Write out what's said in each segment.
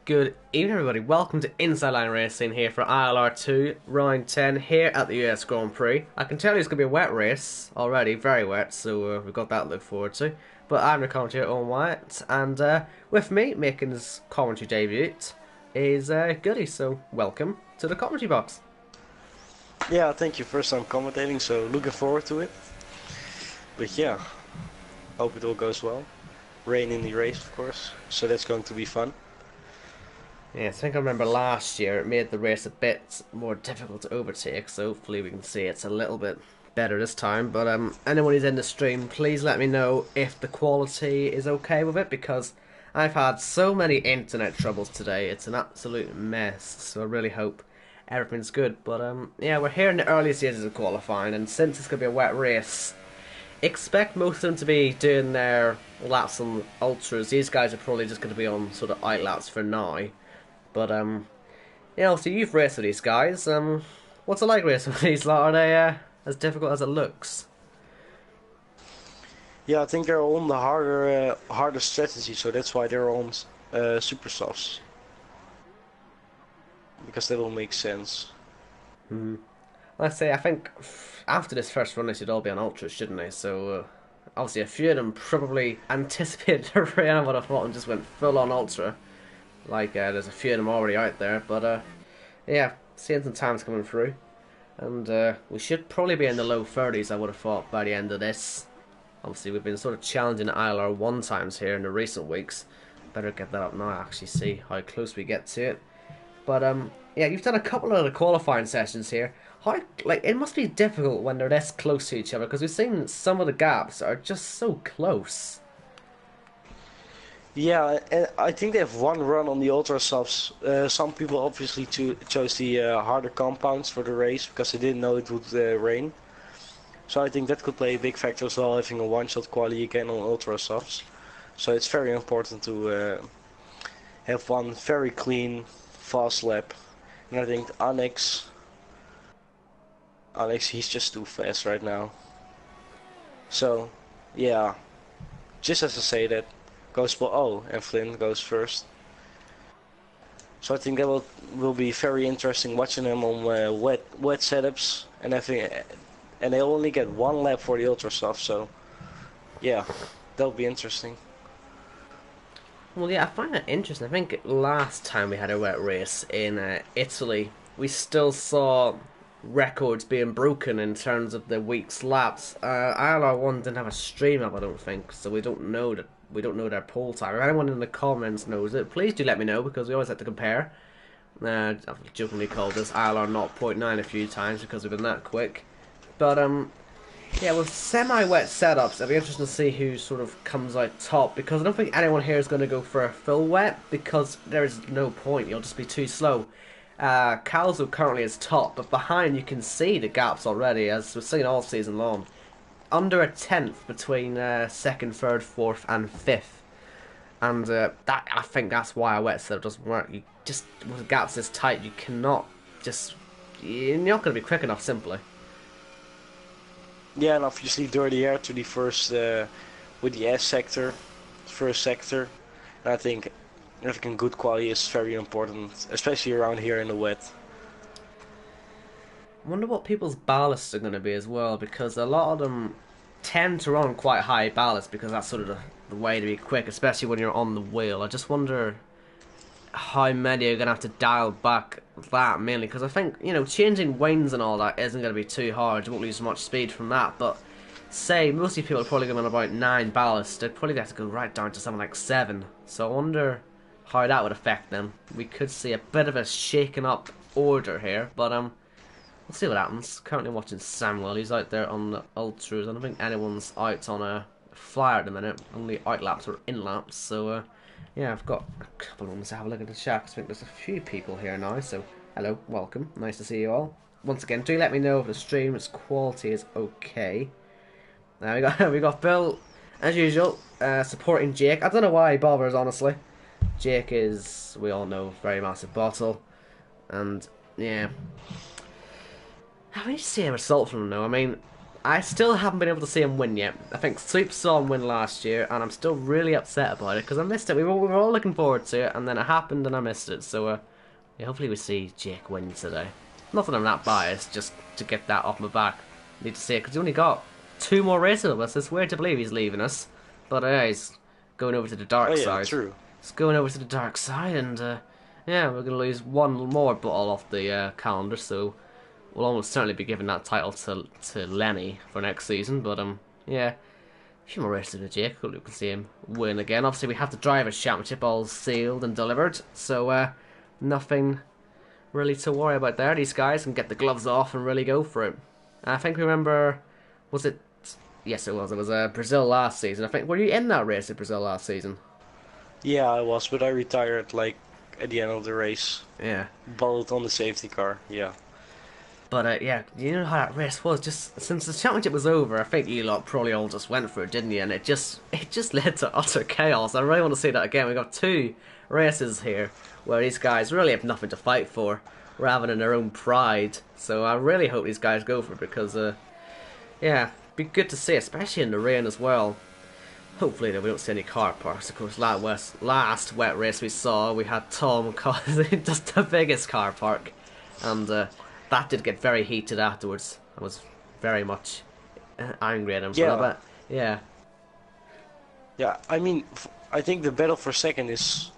Good evening, everybody. Welcome to Inside Line Racing here for ILR2, round 10 here at the US Grand Prix. I can tell you it's going to be a wet race already, very wet, so we've got that to look forward to. But I'm the commentator on Wyatt, and with me, making his commentary debut, is Goody, so welcome to the commentary box. Yeah, thank you. First time commentating, so looking forward to it. But yeah, hope it all goes well. Rain in the race, of course, so that's going to be fun. Yeah, I think I remember last year it made the race a bit more difficult to overtake, so hopefully we can see it's a little bit better this time. But anyone who's in the stream, please let me know if the quality is okay with it, because I've had so many internet troubles today. It's an absolute mess, so I really hope everything's good. But yeah, we're here in the early stages of qualifying, and since it's going to be a wet race, expect most of them to be doing their laps on ultras. These guys are probably just going to be on sort of out laps for now. But, so you've raced with these guys. What's it like racing with these lot? Are they as difficult as it looks? Yeah, I think they're on the harder strategy, so that's why they're on super softs. Because that will make sense. Let's say, I think after this first run they should all be on ultras, shouldn't they? So, obviously a few of them probably anticipated the rain, I would have thought, and just went full on ultra. Like, there's a few of them already out there, but yeah, seeing some times coming through. And we should probably be in the low 30s, I would have thought, by the end of this. Obviously, we've been sort of challenging ILR1 times here in the recent weeks. Better get that up now, actually see how close we get to it. But, yeah, you've done a couple of the qualifying sessions here. How, like, it must be difficult when they're this close to each other, because we've seen some of the gaps are just so close. Yeah, and I think they have one run on the ultra softs. Some people obviously chose the harder compounds for the race because they didn't know it would rain. So I think that could play a big factor as well, having a one-shot quali again on ultra softs. So it's very important to have one very clean, fast lap. And I think Alex, he's just too fast right now. So, yeah, just as I say that, goes and Flynn goes first. So I think that will be very interesting watching them on wet setups and they only get one lap for the ultra soft. So yeah, that'll be interesting. Well, yeah, I find that interesting. I think last time we had a wet race in Italy, we still saw records being broken in terms of the week's laps. ILR1 didn't have a stream up, I don't think, so we don't know their poll time. If anyone in the comments knows it, please do let me know, because we always have to compare. I've jokingly called this ILR 0.9 a few times because we've been that quick. But yeah, with semi-wet setups, it'll be interesting to see who sort of comes out top, because I don't think anyone here is going to go for a full wet, because there is no point, you'll just be too slow. Calzo currently is top, but behind you can see the gaps already, as we've seen all season long. Under a tenth between second, third, fourth, and fifth, and I think that's why a wet setup doesn't work. You just, with the gaps this tight, you cannot you're not going to be quick enough simply. Yeah, and obviously dirty air to the first with the S sector, first sector. And I think having good quality is very important, especially around here in the wet. I wonder what people's ballasts are going to be as well, because a lot of them tend to run quite high ballast because that's sort of the way to be quick, especially when you're on the wheel. I just wonder how many are going to have to dial back that, mainly because I think, changing wings and all that isn't going to be too hard. You won't lose much speed from that, but say most of people are probably going on about 9 ballast. They'd probably have to go right down to something like 7. So I wonder how that would affect them. We could see a bit of a shaken up order here, but we'll see what happens. Currently watching Samuel. He's out there on the ultras. I don't think anyone's out on a flyer at the minute. Only out laps or in laps. So, yeah, I've got a couple of ones to have a look at the chat. I think there's a few people here now. So, hello, welcome. Nice to see you all. Once again, do let me know if the stream's quality is okay. Now we got Bill, as usual, supporting Jake. I don't know why he bothers, honestly. Jake is, we all know, very massive bottle. And, yeah, I need to see a result from him, though. I mean, I still haven't been able to see him win yet. I think Sweep saw him win last year, and I'm still really upset about it because I missed it. We were all looking forward to it, and then it happened, and I missed it. So, yeah, hopefully we see Jake win today. Not that I'm that biased, just to get that off my back. Need to see it because he only got 2 more races of us. It's weird to believe he's leaving us, but he's going over to the dark side. True. He's going over to the dark side, and yeah, we're gonna lose one more bottle off the calendar. So we'll almost certainly be giving that title to Lenny for next season. But yeah, a few more races to Jake. Hopefully we can see him win again. Obviously we have the Drivers' Championship all sealed and delivered, so nothing really to worry about there. These guys can get the gloves off and really go for it. I think, remember, was it? Yes, it was. It was Brazil last season. I think, were you in that race at Brazil last season? Yeah, I was, but I retired like at the end of the race. Yeah. Balled on the safety car. Yeah. But yeah, you know how that race was. Just since the championship was over, I think you lot probably all just went for it, didn't you? And it just led to utter chaos. I really want to see that again. We got 2 races here where these guys really have nothing to fight for, rather than their own pride. So I really hope these guys go for it because, yeah, be good to see, especially in the rain as well. Hopefully that we don't see any car parks. Of course, last wet race we saw, we had Tom causing just the biggest car park, and that did get very heated afterwards. I was very much angry at him for that. Yeah. Yeah, I mean, I think the battle for second is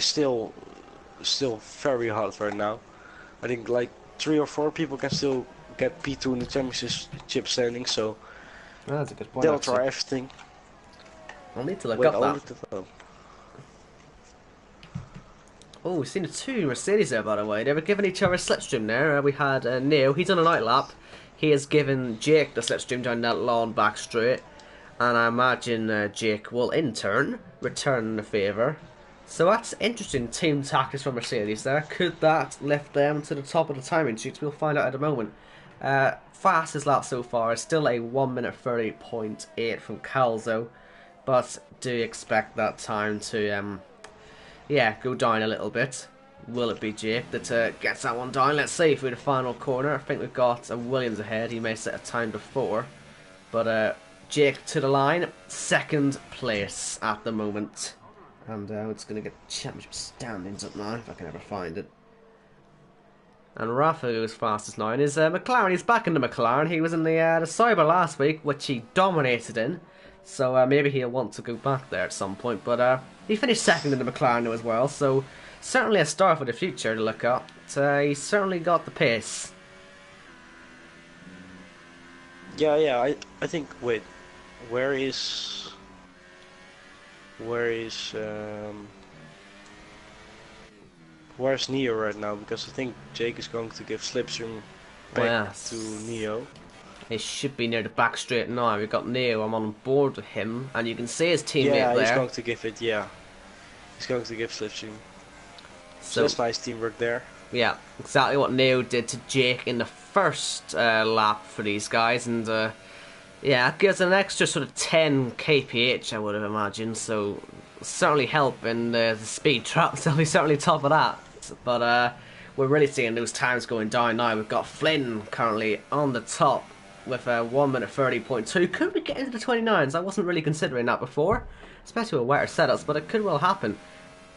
still very hot right now. I think like 3 or 4 people can still get P2 in the championship standing, so that's a good point. they'll try everything. I'll need to look up that. Oh, we've seen the 2 Mercedes there, by the way. They were giving each other a slipstream there. We had Neil, he's on a night lap. He has given Jake the slipstream down that long back straight. And I imagine Jake will, in turn, return the favour. So that's interesting team tactics from Mercedes there. Could that lift them to the top of the timing sheets? We'll find out at the moment. Fastest lap so far is still a 1:30.8 from Calzo. But do expect that time to, yeah, go down a little bit. Will it be Jake that gets that one down? Let's see through the final corner. I think we've got Williams ahead. He may set a time before. But Jake to the line. 2nd place at the moment. And it's going to get championship standings up now, if I can ever find it. And Rafa goes fastest now in his McLaren. He's back in the McLaren. He was in the Cyber last week, which he dominated in. So maybe he'll want to go back there at some point. But he finished 2nd in the McLaren as well. So certainly a star for the future to look at. He certainly got the pace. Yeah, I think, wait, where's Neo right now? Because I think Jake is going to give slipstream back to Neo. It should be near the back straight now. We've got Neo. I'm on board with him, and you can see his teammate there. Yeah, he's going to give it. Yeah, he's going to give slipstream. So that's nice teamwork there. Yeah, exactly what Neo did to Jake in the first lap for these guys, and yeah, it gives an extra sort of 10 kph, I would have imagined. So certainly help in the speed traps. They'll be certainly top of that. But we're really seeing those times going down now. We've got Flynn currently on the top with a 1:30.2. Could we get into the 29s? I wasn't really considering that before, especially with wetter setups, but it could well happen.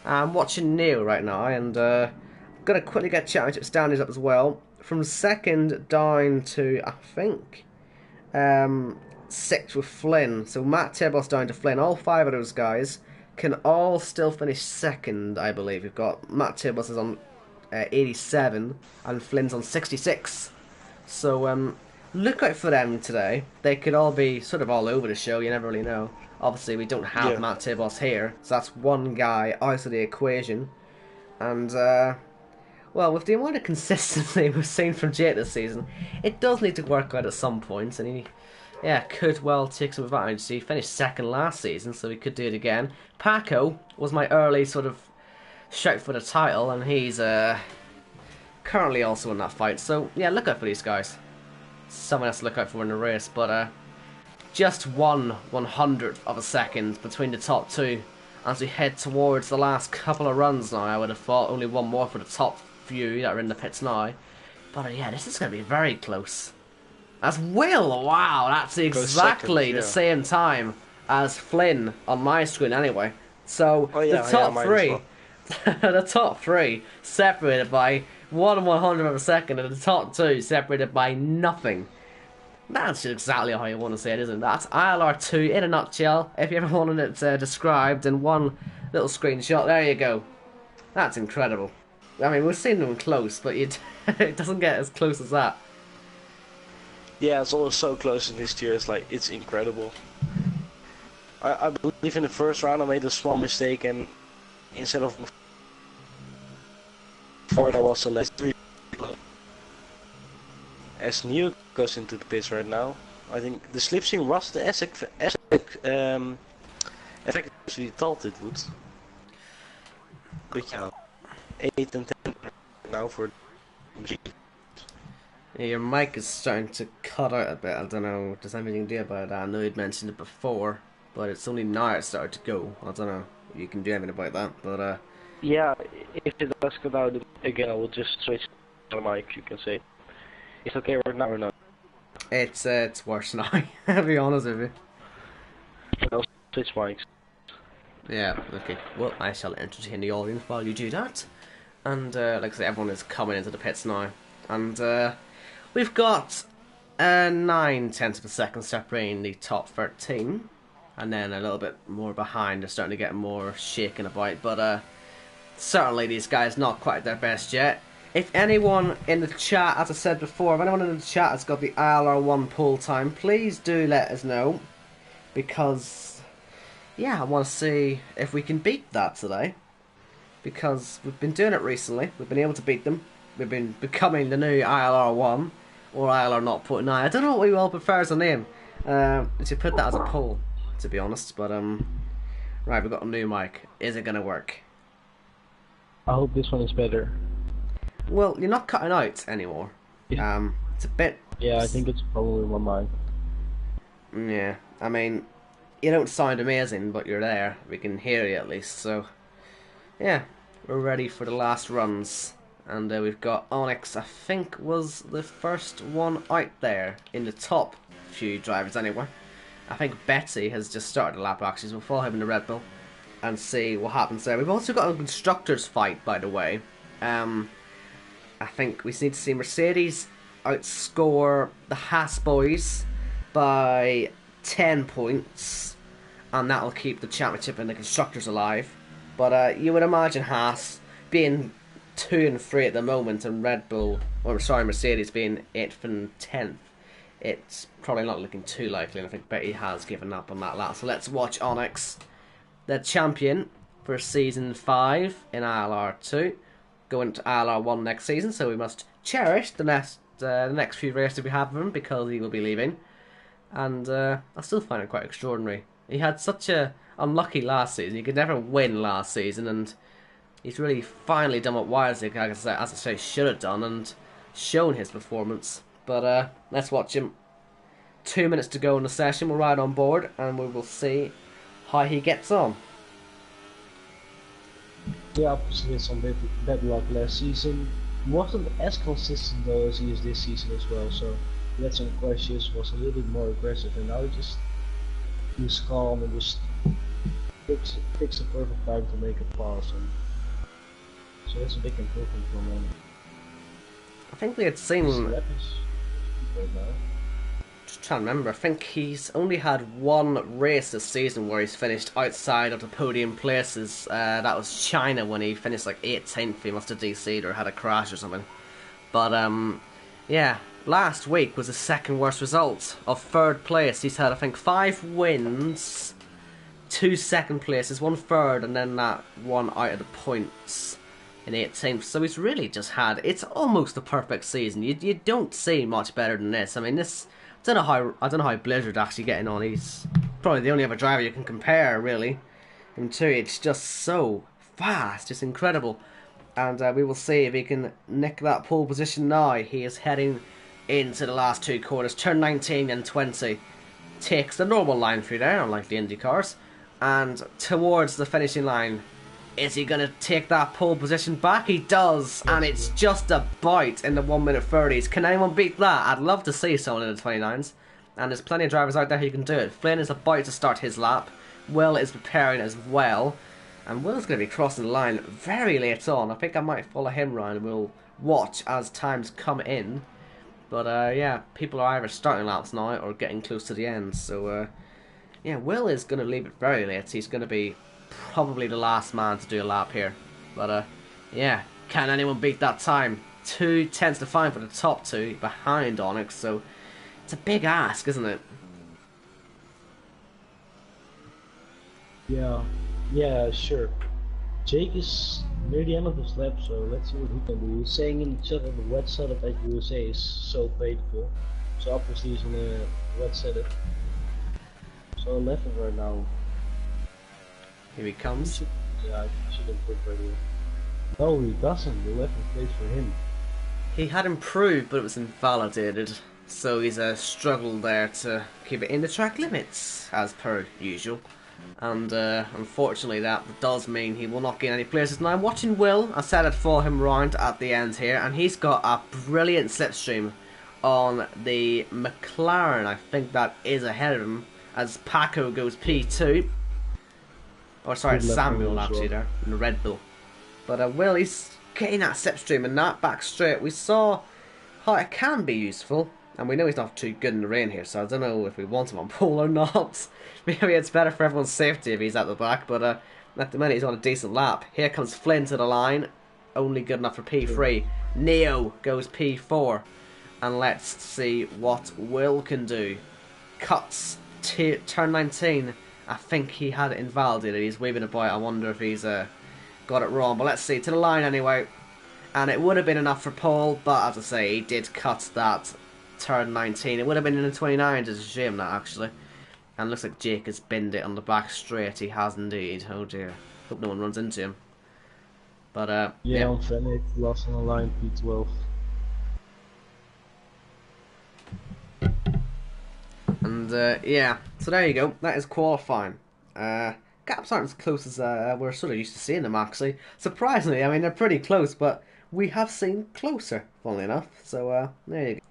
I'm watching Neil right now, and gonna quickly get championship standings up as well. From 2nd down to, I think, 6th with Flynn. So Matt Tibbles down to Flynn. All 5 of those guys can all still finish 2nd, I believe. We've got Matt Tibbles is on 87 and Flynn's on 66. So look out for them today. They could all be sort of all over the show. You never really know. Obviously, we don't have Matt Tibos here, so that's one guy out of the equation. And well, with the amount of consistency we've seen from Jake this season, it does need to work out at some points, and he, yeah, could well take some advantage. So he finished 2nd last season, so he could do it again. Paco was my early sort of shout for the title, and he's currently also in that fight. So yeah, look out for these guys. Someone else to look out for in the race, but just 1/100th of a second between the top 2 as we head towards the last couple of runs now. I would have thought only one more for the top few that are in the pits now, but yeah, this is going to be very close. That's Will. Wow, that's Goes second, exactly the yeah. same time as Flynn on my screen anyway. So Oh the yeah, top mine as three, well. the top three separated by 1/100 of a second, and the top two separated by nothing. That's exactly how you want to say it, isn't it? That's ILR2 in a nutshell. If you ever wanted it described in one little screenshot, there you go. That's incredible. I mean, we've seen them close, but it doesn't get as close as that. Yeah, it's always so close in this tier. It's like it's incredible. I believe in the first round I made a small mistake, and instead of 4, that was the last 3. As Neo goes into the pits right now, I think the slipstream was the effect as we thought it would. But yeah, 8 and 10 now for G. Yeah, your mic is starting to cut out a bit. I don't know. Does anything you can do about that? I know you'd mentioned it before, but it's only now it started to go. I don't know if you can do anything about that. But Yeah, if it does cut out again, I will just switch the mic. You can say it's okay right now or not. it's worse now. I'll be honest with you. I'll switch mics. Yeah. Okay. Well, I shall entertain the audience while you do that. And like I say, everyone is coming into the pits now, and we've got 9/10 of a second separating the top 13, and then a little bit more behind. They're starting to get more shaken about, but certainly these guys not quite their best yet. If anyone in the chat, as I said before, if anyone in the chat has got the ILR1 pull time, please do let us know, because yeah, I want to see if we can beat that today. Because we've been doing it recently, we've been able to beat them. We've been becoming the new ILR1 or ILR 0.9. I don't know what we all prefer as a name. We should put that as a poll, to be honest. But right, we've got a new mic. Is it gonna work? I hope this one is better. Well, you're not cutting out anymore. It's a bit. Yeah, I think it's probably my mic. Yeah, I mean, you don't sound amazing, but you're there. We can hear you at least. So, yeah, we're ready for the last runs. And we've got Onyx, I think, was the first one out there in the top few drivers anyway. I think Betty has just started a lap actually, so we'll follow him in the Red Bull and see what happens there. We've also got a constructors fight, by the way. I think we need to see Mercedes outscore the Haas boys by 10 points, and that'll keep the championship and the constructors alive. But you would imagine Haas being 2 and 3 at the moment, and Red Bull, or sorry, Mercedes being 8th and 10th. It's probably not looking too likely, and I think Betty has given up on that lap. So let's watch Onyx, the champion for season 5 in ILR2, going to ILR1 next season. So we must cherish the next few races we have of him, because he will be leaving. And I still find it quite extraordinary. He had such a unlucky last season. He could never win last season, and he's really finally done what Wisely, as I say, should have done, and shown his performance. But let's watch him. 2 minutes to go in the session. We'll ride on board, and we will see how he gets on. Yeah, obviously had some bad luck last season. He wasn't as consistent though as he is this season as well, so he had some crashes, was a little bit more aggressive, and now he was calm and just picks the perfect time to make a pass, and so that's a big improvement from him. I think we had seen. His lap is right now. Just trying to remember. I think he's only had one race this season where he's finished outside of the podium places. That was China when he finished like 18th. He must have DC'd or had a crash or something. But yeah, last week was his second worst result of 3rd place. He's had, I think, 5 wins, 2 second places, 1 third, and then that one out of the points in 18th. So he's really just had, it's almost a perfect season. You don't see much better than this. I mean, this, I don't know how Blizzard actually getting on. He's probably the only other driver you can compare, really. Him too. It's just so fast, just incredible. And we will see if he can nick that pole position now. He is heading into the last 2 corners. Turn 19 and 20 takes the normal line through there, unlike the IndyCars, and towards the finishing line Is he going to take that pole position back? He does, and it's just a bite in the 1:30s. Can anyone beat that? I'd love to see someone in the 29s. And there's plenty of drivers out there who can do it. Flynn is about to start his lap. Will is preparing as well. And Will's going to be crossing the line very late on. I think I might follow him round and we'll watch as times come in. But yeah, people are either starting laps now or getting close to the end. So yeah, Will is going to leave it very late. He's going to be probably the last man to do a lap here. But yeah, can anyone beat that time? 2:10 to 5 for the top two behind Onyx. So it's a big ask, isn't it? Yeah, sure. Jake is near the end of his lap, so let's see what he can do. He's saying in the chat that the wet setup at USA is so painful. So obviously he's in a wet setup. So 11 right now. Here he comes. Yeah, he should improve right here. No, he doesn't. The 11th place for him. He had improved, but it was invalidated. So he's struggled there to keep it in the track limits, as per usual. And unfortunately that does mean he will not gain any places. Now I'm watching Will. I said I'd follow him round at the end here, and he's got a brilliant slipstream on the McLaren. I think that is ahead of him as Paco goes P2. Oh sorry, it's Samuel actually there in the Red Bull. But Will, he's getting that slipstream and that back straight. We saw how it can be useful. And we know he's not too good in the rain here, so I don't know if we want him on pole or not. Maybe it's better for everyone's safety if he's at the back, but at the minute he's on a decent lap. Here comes Flynn to the line, only good enough for P3. Neo goes P4, and let's see what Will can do. Cuts turn 19. I think he had it invalidated. He's waving about. I wonder if he's got it wrong, but let's see. To the line anyway, and it would have been enough for pole, but as I say, he did cut that turn 19. It would have been in the 29. It's a shame that actually. And looks like Jake has binned it on the back straight. He has indeed. Oh dear. Hope no one runs into him. But yeah, on Fennec, lost on the line P12. And yeah, so there you go. That is qualifying. Gaps aren't as close as we're sort of used to seeing them actually. Surprisingly, I mean they're pretty close, but we have seen closer, funnily enough. So there you go.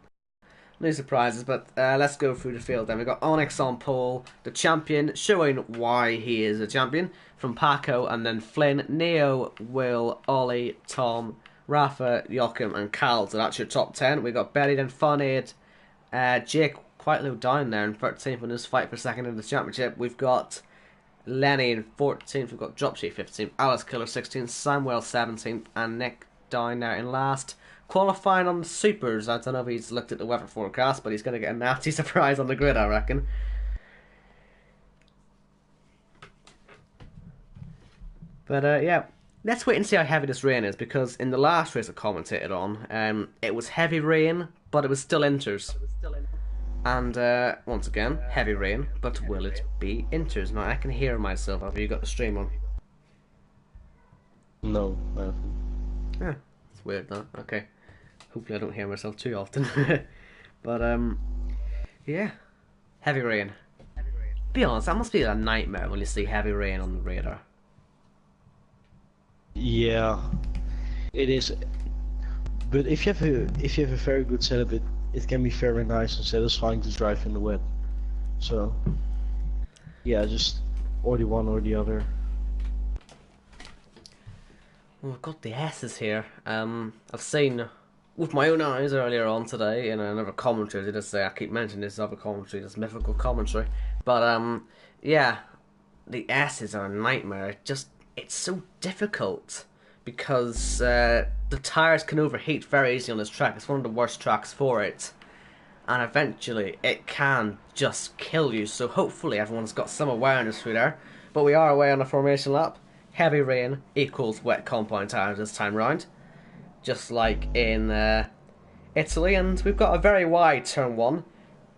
No surprises, but let's go through the field then. We've got Onyx on pole, the champion, showing why he is a champion, from Paco, and then Flynn, Neo, Will, Ollie, Tom, Rafa, Joachim, and Cal. So that's your top 10. We've got Betty, then Funaid, Jake, quite low down there in 13th in his fight for second in the championship. We've got Lenny in 14th, we've got Dropsheet 15th, Alice Killer 16th, Samuel 17th, and Nick down there in last. Qualifying on the supers, I don't know if he's looked at the weather forecast, but he's going to get a nasty surprise on the grid, I reckon. But yeah, let's wait and see how heavy this rain is, because in the last race I commentated on, it was heavy rain, but it was still inters. And once again, heavy rain, but will it be inters? Now I can hear myself. Have you got the stream on? No, I haven't. Yeah, it's weird though. Okay. Hopefully I don't hear myself too often. But yeah, heavy rain. Be honest, that must be a nightmare when you see heavy rain on the radar. Yeah, it is. But if you have a very good setup, it can be very nice and satisfying to drive in the wet. So yeah, just or the one or the other. Well, we've got the S's here. I've seen with my own eyes earlier on today in another commentary. As I say, I keep mentioning this other commentary, this mythical commentary. But yeah, the S's are a nightmare. It's so difficult because the tires can overheat very easily on this track. It's one of the worst tracks for it, and eventually it can just kill you. So hopefully everyone's got some awareness through there. But we are away on a formation lap. Heavy rain equals wet compound tires this time round, just like in Italy. And we've got a very wide turn 1.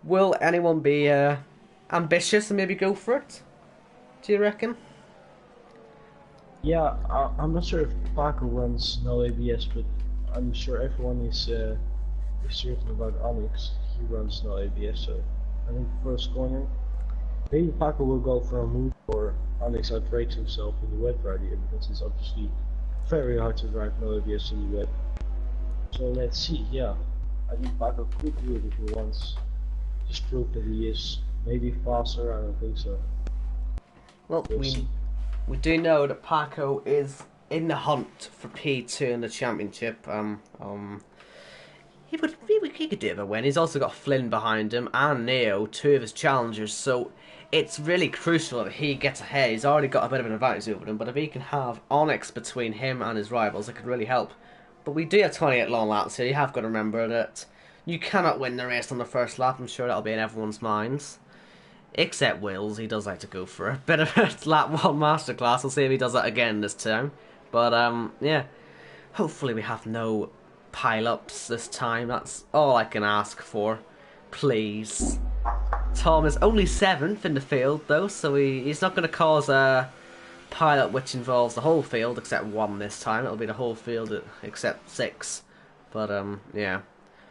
Will anyone be ambitious and maybe go for it? Do you reckon? Yeah, I'm not sure if Paco runs no ABS, but I'm sure everyone is certain about Onyx. He runs no ABS, so I think first corner, maybe Paco will go for a move. or Onyx outrates himself in the wet right here, because it's obviously very hard to drive no ABS in the wet. So let's see, yeah. I think Paco could do it if he wants. Just prove that he is maybe faster, I don't think so. Well, We'll see. we do know that Paco is in the hunt for P2 in the championship. He could do it a win. He's also got Flynn behind him and Neo, two of his challengers. So it's really crucial that he gets ahead. He's already got a bit of an advantage over them, but if he can have Onyx between him and his rivals, it could really help. But we do have 28 long laps here. You have got to remember that you cannot win the race on the first lap. I'm sure that'll be in everyone's minds. Except Wills, he does like to go for a bit of a lap 1 masterclass. We'll see if he does that again this time. But, yeah. Hopefully we have no pile-ups this time. That's all I can ask for. Please. Tom is only 7th in the field, though, so he's not going to cause a pile-up which involves the whole field, except 1 this time. It'll be the whole field except 6. But, yeah.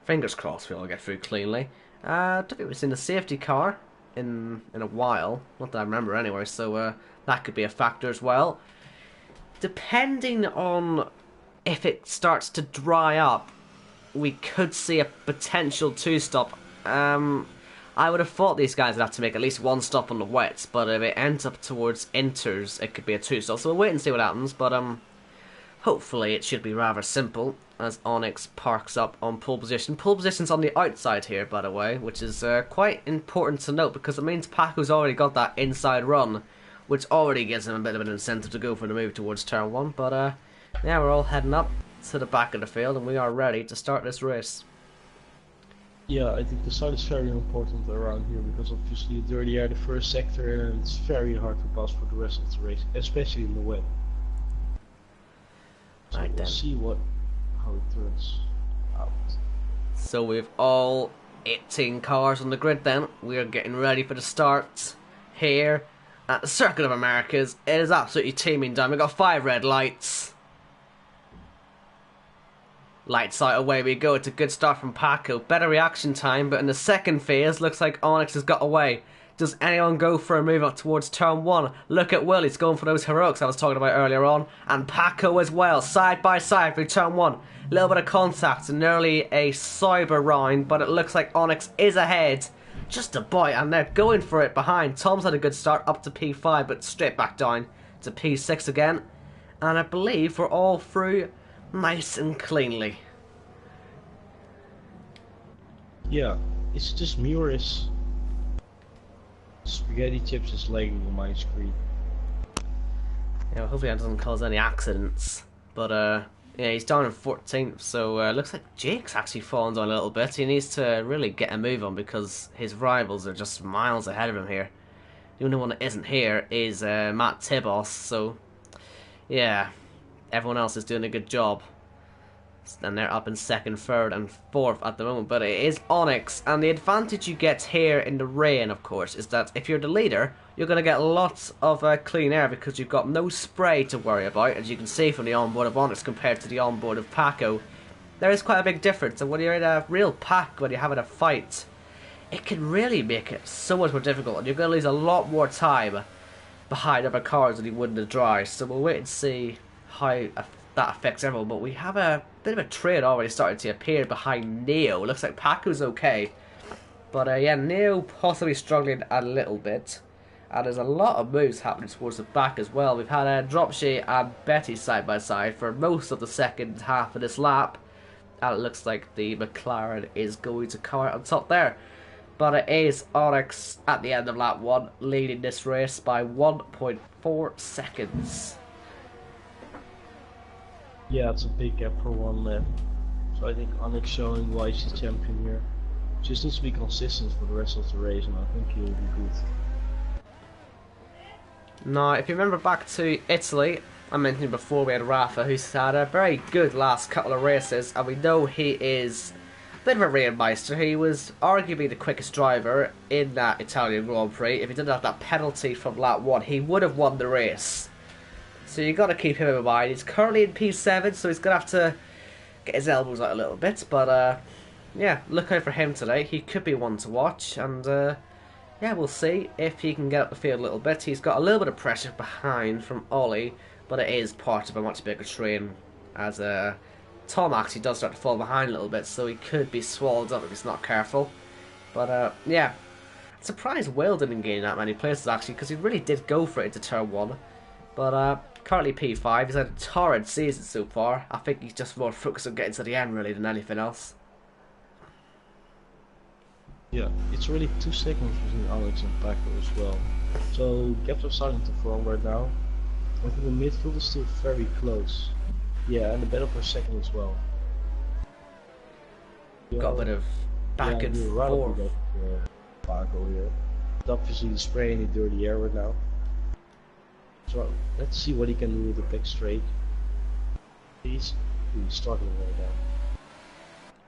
Fingers crossed we all get through cleanly. I don't think we've seen the safety car in a while, not that I remember anyway, so that could be a factor as well. Depending on if it starts to dry up, we could see a potential 2-stop. I would have thought these guys would have to make at least 1 stop on the wets, but if it ends up towards inters, it could be a 2-stop, so we'll wait and see what happens, but hopefully it should be rather simple as Onyx parks up on pole position. Pole position's on the outside here, by the way, which is quite important to note because it means Paco's already got that inside run, which already gives him a bit of an incentive to go for the move towards turn 1. But yeah, we're all heading up to the back of the field and we are ready to start this race. Yeah, I think the start is very important around here because obviously it's already the first sector and it's very hard to pass for the rest of the race, especially in the wet. So Right we'll then. see how it turns out. So we've all 18 cars on the grid then. We are getting ready for the start here at the Circuit of Americas. It is absolutely teeming down. We've got 5 red lights. Lights out, away we go. It's a good start from Paco. Better reaction time, but in the second phase, looks like Onyx has got away. Does anyone go for a move up towards turn 1? Look at Will, he's going for those heroics I was talking about earlier on. And Paco as well, side by side for turn 1. A little bit of contact, nearly a cyber round, but it looks like Onyx is ahead. Just a bite, and they're going for it behind. Tom's had a good start up to P5, but straight back down to P6 again. And I believe we're all through nice and cleanly. Yeah, it's just me or is Spaghetti Chips is lagging on my screen. Yeah, well, hopefully that doesn't cause any accidents. But, yeah, he's down in 14th, so looks like Jake's actually fallen down a little bit. He needs to really get a move on because his rivals are just miles ahead of him here. The only one that isn't here is Matt Tibos, so yeah, everyone else is doing a good job. And they're up in 2nd, 3rd and 4th at the moment, but it is Onyx, and the advantage you get here in the rain, of course, is that if you're the leader, you're going to get lots of clean air because you've got no spray to worry about, as you can see from the onboard of Onyx compared to the onboard of Paco. There is quite a big difference, and when you're in a real pack, when you're having a fight, it can really make it so much more difficult, and you're going to lose a lot more time behind other cars than you would in the dry, so we'll wait and see how that affects everyone, but we have a bit of a trade already starting to appear behind Neo. Looks like Paco's okay, but yeah, Neo possibly struggling a little bit, and there's a lot of moves happening towards the back as well. We've had Dropshy and Betty side by side for most of the second half of this lap, and it looks like the McLaren is going to come out on top there. But it is Onyx at the end of lap 1 leading this race by 1.4 seconds. Yeah, it's a big gap for 1 lap. So I think Onyx showing why she's champion here. Just needs to be consistent for the rest of the race, and I think he'll be good. Now, if you remember back to Italy, I mentioned before we had Rafa, who's had a very good last couple of races, and we know he is a bit of a Rainmeister. He was arguably the quickest driver in that Italian Grand Prix. If he didn't have that penalty from lap 1, he would have won the race. So you've got to keep him in mind. He's currently in P7, so he's going to have to get his elbows out a little bit. But, yeah, look out for him today. He could be one to watch. And, yeah, we'll see if he can get up the field a little bit. He's got a little bit of pressure behind from Ollie, but it is part of a much bigger train, as Tom actually does start to fall behind a little bit, so he could be swallowed up if he's not careful. But yeah, surprised Will didn't gain that many places actually, because he really did go for it into turn 1. But currently P5, he's had a torrid season so far. I think he's just more focused on getting to the end really than anything else. Yeah, it's really 2 seconds between Alex and Paco as well. So gaps are starting to form right now. I think the midfield is still very close. Yeah, and the battle for second as well. Got a bit of back and forth. Paco here. But obviously the spray in the dirty air right now. So let's see what he can do with the back straight. He's struggling right now.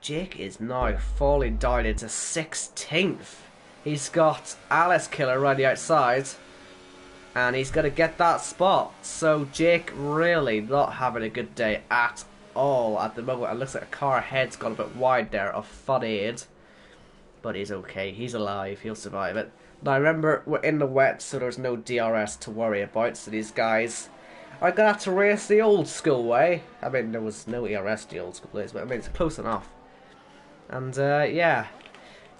Jake is now falling down into 16th. He's got Alice Killer right the outside, and he's going to get that spot. So Jake really not having a good day at all at the moment. It looks like a car ahead's gone a bit wide there of Fun Aid, but he's okay. He's alive. He'll survive it. Now remember, we're in the wet, so there's no DRS to worry about. So these guys are going to have to race the old school way. I mean, there was no ERS the old school days, but I mean, it's close enough. And yeah,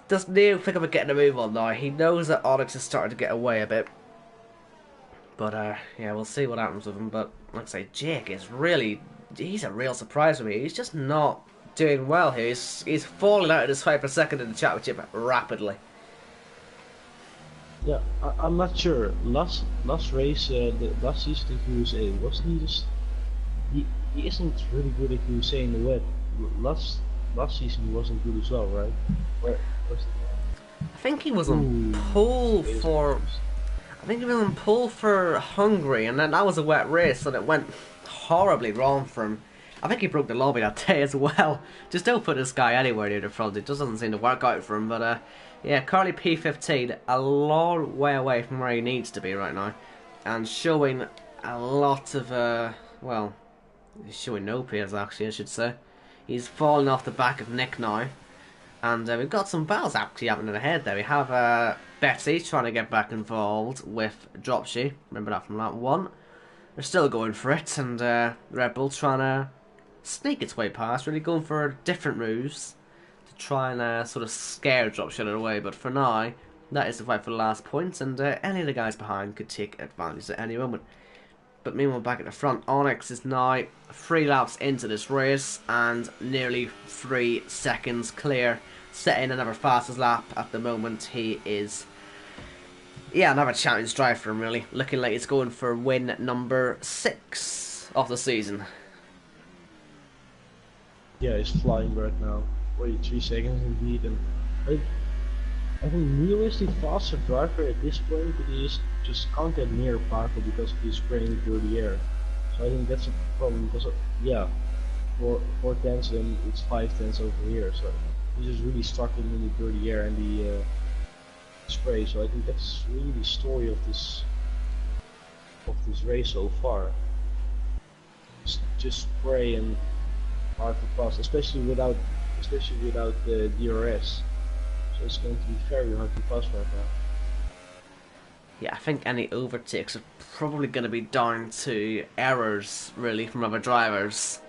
doesn't Neo think about getting a move on now? He knows that Onyx is starting to get away a bit. But yeah, we'll see what happens with him. But like I say, Jake is really, he's a real surprise for me. He's just not doing well here. He's falling out of his fight per second in the championship rapidly. Yeah, I'm not sure. Last race, the last season in USA, wasn't he just? He isn't really good at USA in the wet. Last season he wasn't good as well, right? Where was he? I think he was on pole for. I think he was on pole for Hungary, and then that was a wet race, and it went horribly wrong for him. I think he broke the lobby that day as well. Just don't put this guy anywhere near the front. It just doesn't seem to work out for him. But yeah, currently P15, a long way away from where he needs to be right now, and showing a lot of well, he's showing no pace actually, I should say. He's falling off the back of Nick now. And we've got some battles actually happening ahead there. We have Betty trying to get back involved with Dropshy. Remember that from lap 1. They're still going for it. And Red Bull trying to sneak its way past. Really going for different moves to try and sort of scare Dropshy out of the way. But for now, that is the fight for the last point. And any of the guys behind could take advantage at any moment. But meanwhile, back at the front, Onyx is now 3 laps into this race and nearly 3 seconds clear, setting another fastest lap at the moment. He is, yeah, another champions drive for him really. Looking like he's going for win number 6 of the season. Yeah, he's flying right now. 43 seconds indeed, and I think Neo is the faster driver at this point, but he just can't get near Paco because he's spraying through the air. So I think that's a problem because, yeah, 4 tenths and it's 5 tenths over here. So he's just really struggling in the dirty air and the spray. So I think that's really the story of this race so far. Just spray and hard to pass, especially without the DRS. So it's going to be very hard to pass right now. Yeah, I think any overtakes are probably going to be down to errors, really, from other drivers.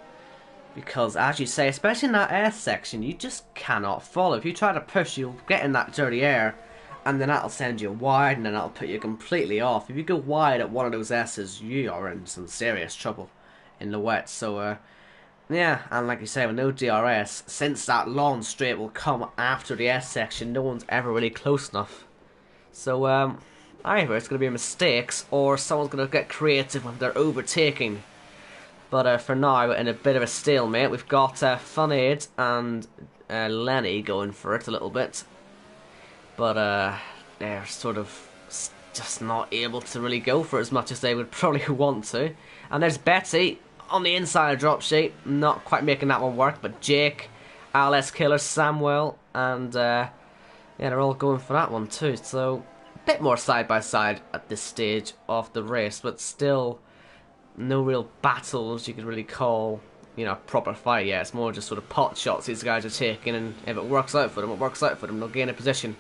Because, as you say, especially in that S section, you just cannot follow. If you try to push, you'll get in that dirty air, and then that'll send you wide, and then that'll put you completely off. If you go wide at one of those S's, you are in some serious trouble in the wet. So, yeah, and like you say, with no DRS, since that long straight will come after the S section, no one's ever really close enough. So, either it's going to be mistakes, or someone's going to get creative with their overtaking. But for now, in a bit of a stalemate, we've got Funaid and Lenny going for it a little bit. But they're sort of just not able to really go for it as much as they would probably want to. And there's Betty on the inside of drop sheet, not quite making that one work, but Jake, LS Killer, Samuel, and yeah, they're all going for that one too. So a bit more side by side at this stage of the race, but still no real battles you could really call, you know, a proper fight yet. It's more just sort of pot shots these guys are taking, and if it works out for them, it works out for them. They'll gain a position.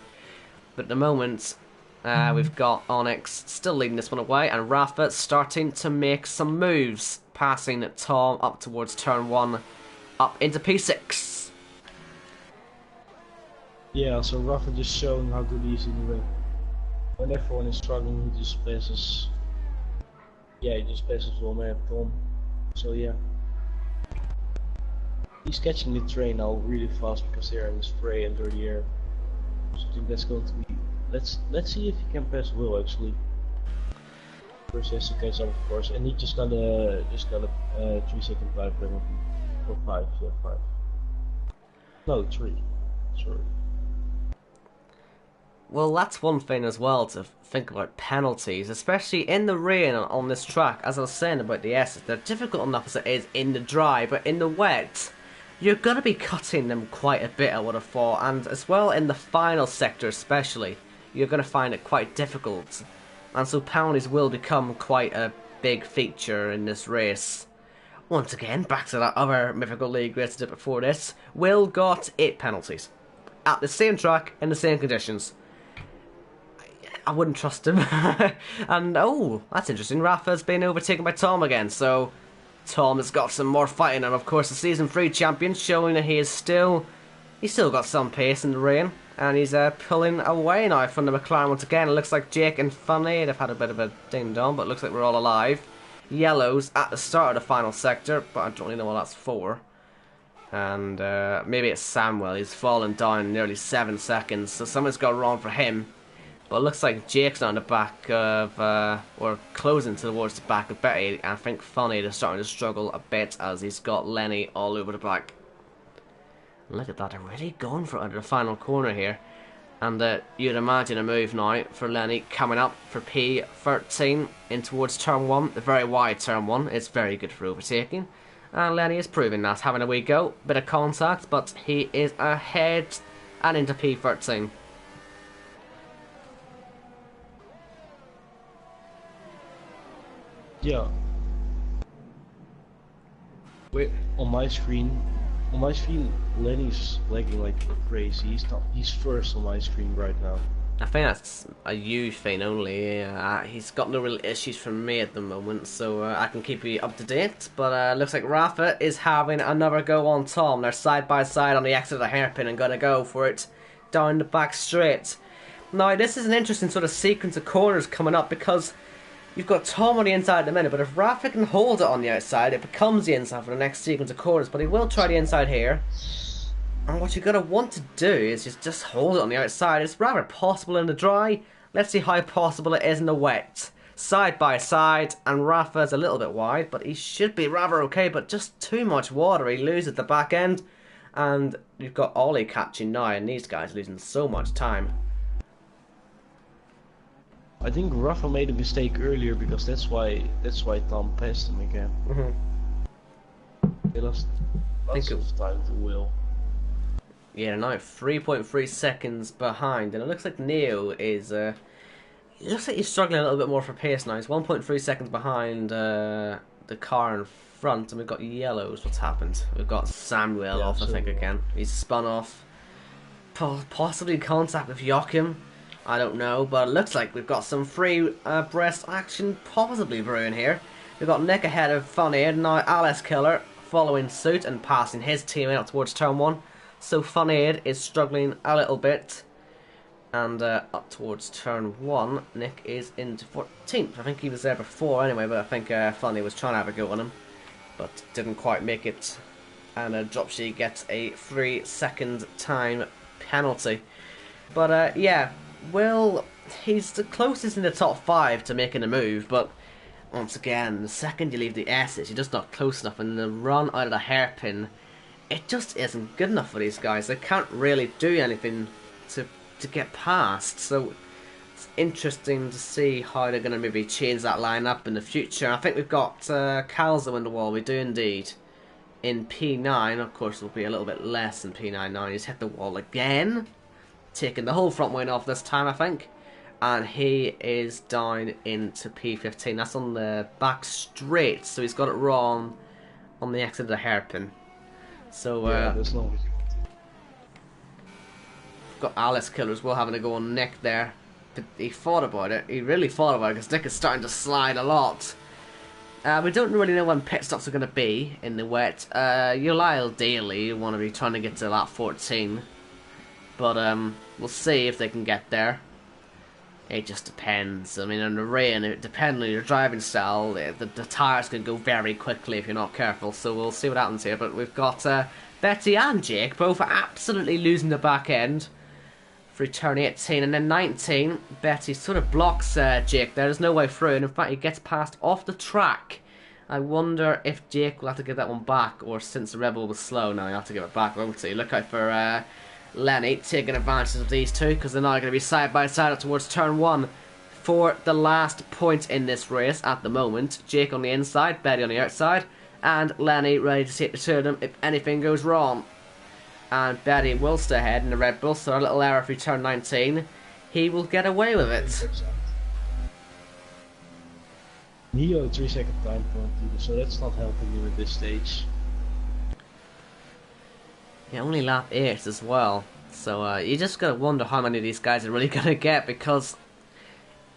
But at the moment, We've got Onyx still leading this one away, and Rafa starting to make some moves, passing Tom up towards turn 1, up into P6. Yeah, so Rafa just showing how good he is in the ring. When everyone is struggling, he just passes. Yeah, he just passes one man Tom. So yeah. He's catching the train now really fast because they're in the spray and dirty air. So I think that's going to be. Let's see if he can pass Will actually. First he has to catch up, of course, and he just got a 3-second time penalty. Or 5, yeah, 5. No, 3. Sorry. Well, that's one thing as well to think about penalties, especially in the rain on this track. As I was saying about the S's, they're difficult enough as it is in the dry, but in the wet, you're going to be cutting them quite a bit, I would have thought, and as well in the final sector especially, you're going to find it quite difficult. And so penalties will become quite a big feature in this race. Once again, back to that other Mythical League race I did before this, Will got 8 penalties. At the same track, in the same conditions. I wouldn't trust him. And, oh, that's interesting. Rafa's been overtaken by Tom again, so Tom has got some more fighting, and of course the Season 3 champion showing that he's still got some pace in the rain, and he's pulling away now from the McLaren once again. It looks like Jake and Funny, they've had a bit of a ding-dong, but it looks like we're all alive. Yellows at the start of the final sector, but I don't really know what that's for. And maybe it's Samuel, he's fallen down nearly 7 seconds, so something's gone wrong for him. But it looks like Jake's on the back of, or closing towards the back of Betty, and I think Funny is starting to struggle a bit as he's got Lenny all over the back. Look at that, they're really going for it under the final corner here. And you'd imagine a move now for Lenny coming up for P13 in towards turn 1, the very wide turn 1. It's very good for overtaking. And Lenny is proving that, having a wee go, bit of contact, but he is ahead and into P13. Yeah. Wait, on my screen, Lenny's lagging like crazy. He's first on my screen right now. I think that's a you thing only. He's got no real issues from me at the moment, so I can keep you up to date. But looks like Rafa is having another go on Tom. They're side by side on the exit of the hairpin and gonna go for it down the back straight. Now this is an interesting sort of sequence of corners coming up because you've got Tom on the inside at the minute, but if Rafa can hold it on the outside, it becomes the inside for the next sequence of corners, but he will try the inside here. And what you're going to want to do is just hold it on the outside. It's rather possible in the dry. Let's see how possible it is in the wet. Side by side, and Rafa's a little bit wide, but he should be rather okay, but just too much water. He loses the back end, and you've got Ollie catching now, and these guys losing so much time. I think Rafa made a mistake earlier because that's why Tom passed him again. They lost lots of time to Will. Yeah, now 3.3 seconds behind, and it looks like Neo is. It looks like he's struggling a little bit more for pace now. He's 1.3 seconds behind the car in front, and we've got yellows. What's happened? We've got Samuel off, I think, again. He's spun off. Possibly contact with Joachim. I don't know, but it looks like we've got some free breast action possibly brewing here. We've got Nick ahead of Funny, and now Alice Killer following suit and passing his teammate up towards turn 1. So Funny is struggling a little bit. And up towards turn 1, Nick is into 14th. I think he was there before anyway, but I think Funny was trying to have a go on him, but didn't quite make it. And Dropsy gets a 3-second time penalty. But yeah. Well, he's the closest in the top 5 to making a move, but once again, the second you leave the S's, you're just not close enough, and the run out of the hairpin, it just isn't good enough for these guys. They can't really do anything to get past, so it's interesting to see how they're going to maybe change that lineup in the future. I think we've got Calzo in the wall, we do indeed. In P9, of course, it'll be a little bit less than P9 now. He's hit the wall again. Taking the whole front wing off this time, I think, and he is down into P15. That's on the back straight, so he's got it wrong on the exit of the hairpin. So yeah, there's no. Got Alice Killer as well having to go on Nick there, he thought about it. He really thought about it because Nick is starting to slide a lot. We don't really know when pit stops are going to be in the wet. You'll ideally want to be trying to get to lap 14. But we'll see if they can get there. It just depends. I mean, in the rain, it depends on your driving style. The tyres can go very quickly if you're not careful. So we'll see what happens here. But we've got Betty and Jake both absolutely losing the back end through turn 18. And then 19, Betty sort of blocks Jake there. There's no way through. And in fact, he gets passed off the track. I wonder if Jake will have to give that one back. Or since the Red Bull was slow, now he'll have to give it back, won't he? Look out for Lenny taking advantage of these two, because they're now going to be side by side up towards turn 1 for the last point in this race at the moment. Jake on the inside, Betty on the outside, and Lenny ready to take the two of them if anything goes wrong. And Betty will stay ahead in the Red Bull, so a little error through turn 19. He will get away with it. Neo 3-second time penalty, so that's not helping you at this stage. Yeah, only lap 8 as well. So you just gotta wonder how many of these guys are really gonna get, because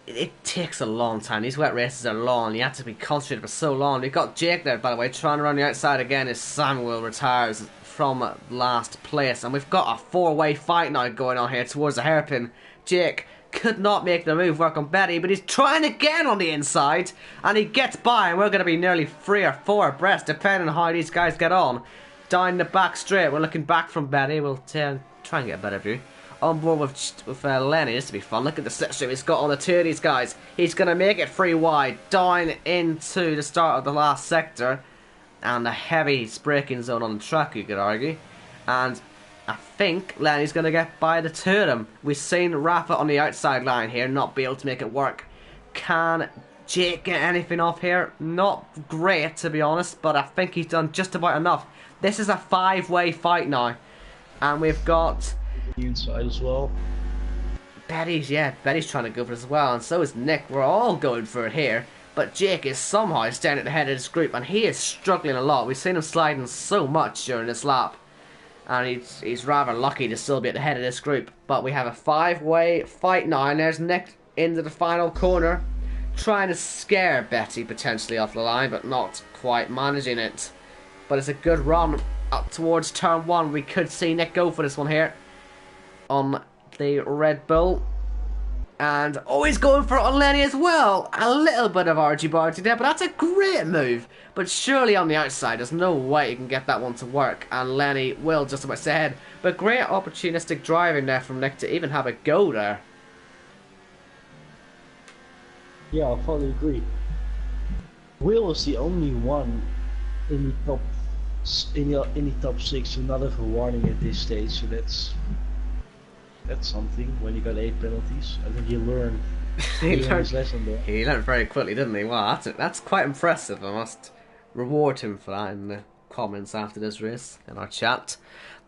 it takes a long time. These wet races are long. You have to be concentrated for so long. We've got Jake there, by the way, trying around the outside again as Samuel retires from last place. And we've got a four-way fight now going on here towards the hairpin. Jake could not make the move work on Betty, but he's trying again on the inside, and he gets by, and we're going to be nearly 3 or 4 abreast, depending on how these guys get on. Down the back straight, we're looking back from Betty. We'll try and get a better view. On board with Lenny, this to be fun. Look at the slipstream he's got on the two of these guys. He's going to make it 3 wide, down into the start of the last sector, and a heavy braking zone on the track, you could argue. And I think Lenny's going to get by the two of them. We've seen Rafa on the outside line here not be able to make it work. Can Jake get anything off here? Not great, to be honest, but I think he's done just about enough. This is a 5-way fight now, and we've got The inside as well. Betty's trying to go for it as well, and so is Nick. We're all going for it here, but Jake is somehow standing at the head of this group, and he is struggling a lot. We've seen him sliding so much during this lap, and he's rather lucky to still be at the head of this group. But we have a 5-way fight now, and there's Nick into the final corner, trying to scare Betty potentially off the line, but not quite managing it. But it's a good run up towards turn 1. We could see Nick go for this one here on the Red Bull. And he's going for it on Lenny as well. A little bit of argy-bargy there, but that's a great move. But surely on the outside, there's no way you can get that one to work. And Lenny will just about stay ahead. But great opportunistic driving there from Nick to even have a go there. Yeah, I fully agree. Will is the only one in the top 6 who not have a warning at this stage, so that's something. When you got 8 penalties, I think he learned his lesson there. He learned very quickly, didn't he? Wow, that's quite impressive. I must reward him for that in the comments after this race in our chat.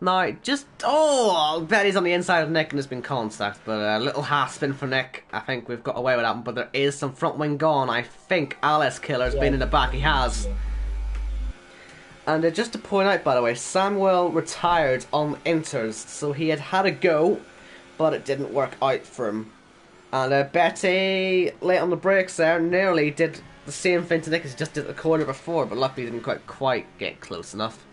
Now, Betty's on the inside of Nick and there's been contact, but a little half spin for Nick. I think we've got away with that one, but there is some front wing gone. I think ILR's been in the back. He has. Yeah. And just to point out, by the way, Samuel retired on inters, so he had a go, but it didn't work out for him. And Betty, late on the brakes there, nearly did the same thing to Nick as he just did at the corner before, but luckily didn't quite get close enough.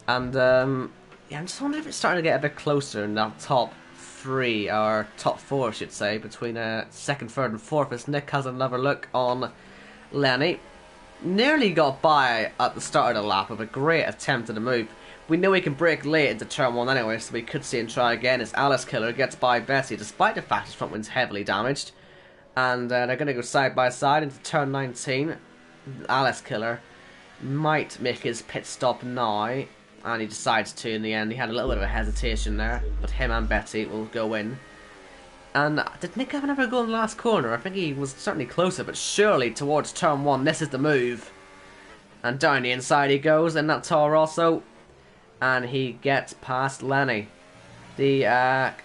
And I'm just wondering if it's starting to get a bit closer in that top 3, or top 4 I should say, between 2nd, 3rd and 4th, as Nick has another look on Lenny. Nearly got by at the start of the lap with a great attempt at a move. We know he can brake late into turn 1 anyway, so we could see him try again as ILRGT gets by Betty, despite the fact his front wind's heavily damaged. And they're going to go side by side into turn 19. ILRGT might make his pit stop now, and he decides to in the end. He had a little bit of a hesitation there, but him and Betty will go in. And did Nick have another go in the last corner? I think he was certainly closer, but surely towards turn 1, this is the move. And down the inside he goes, and that Tor also. And he gets past Lenny. The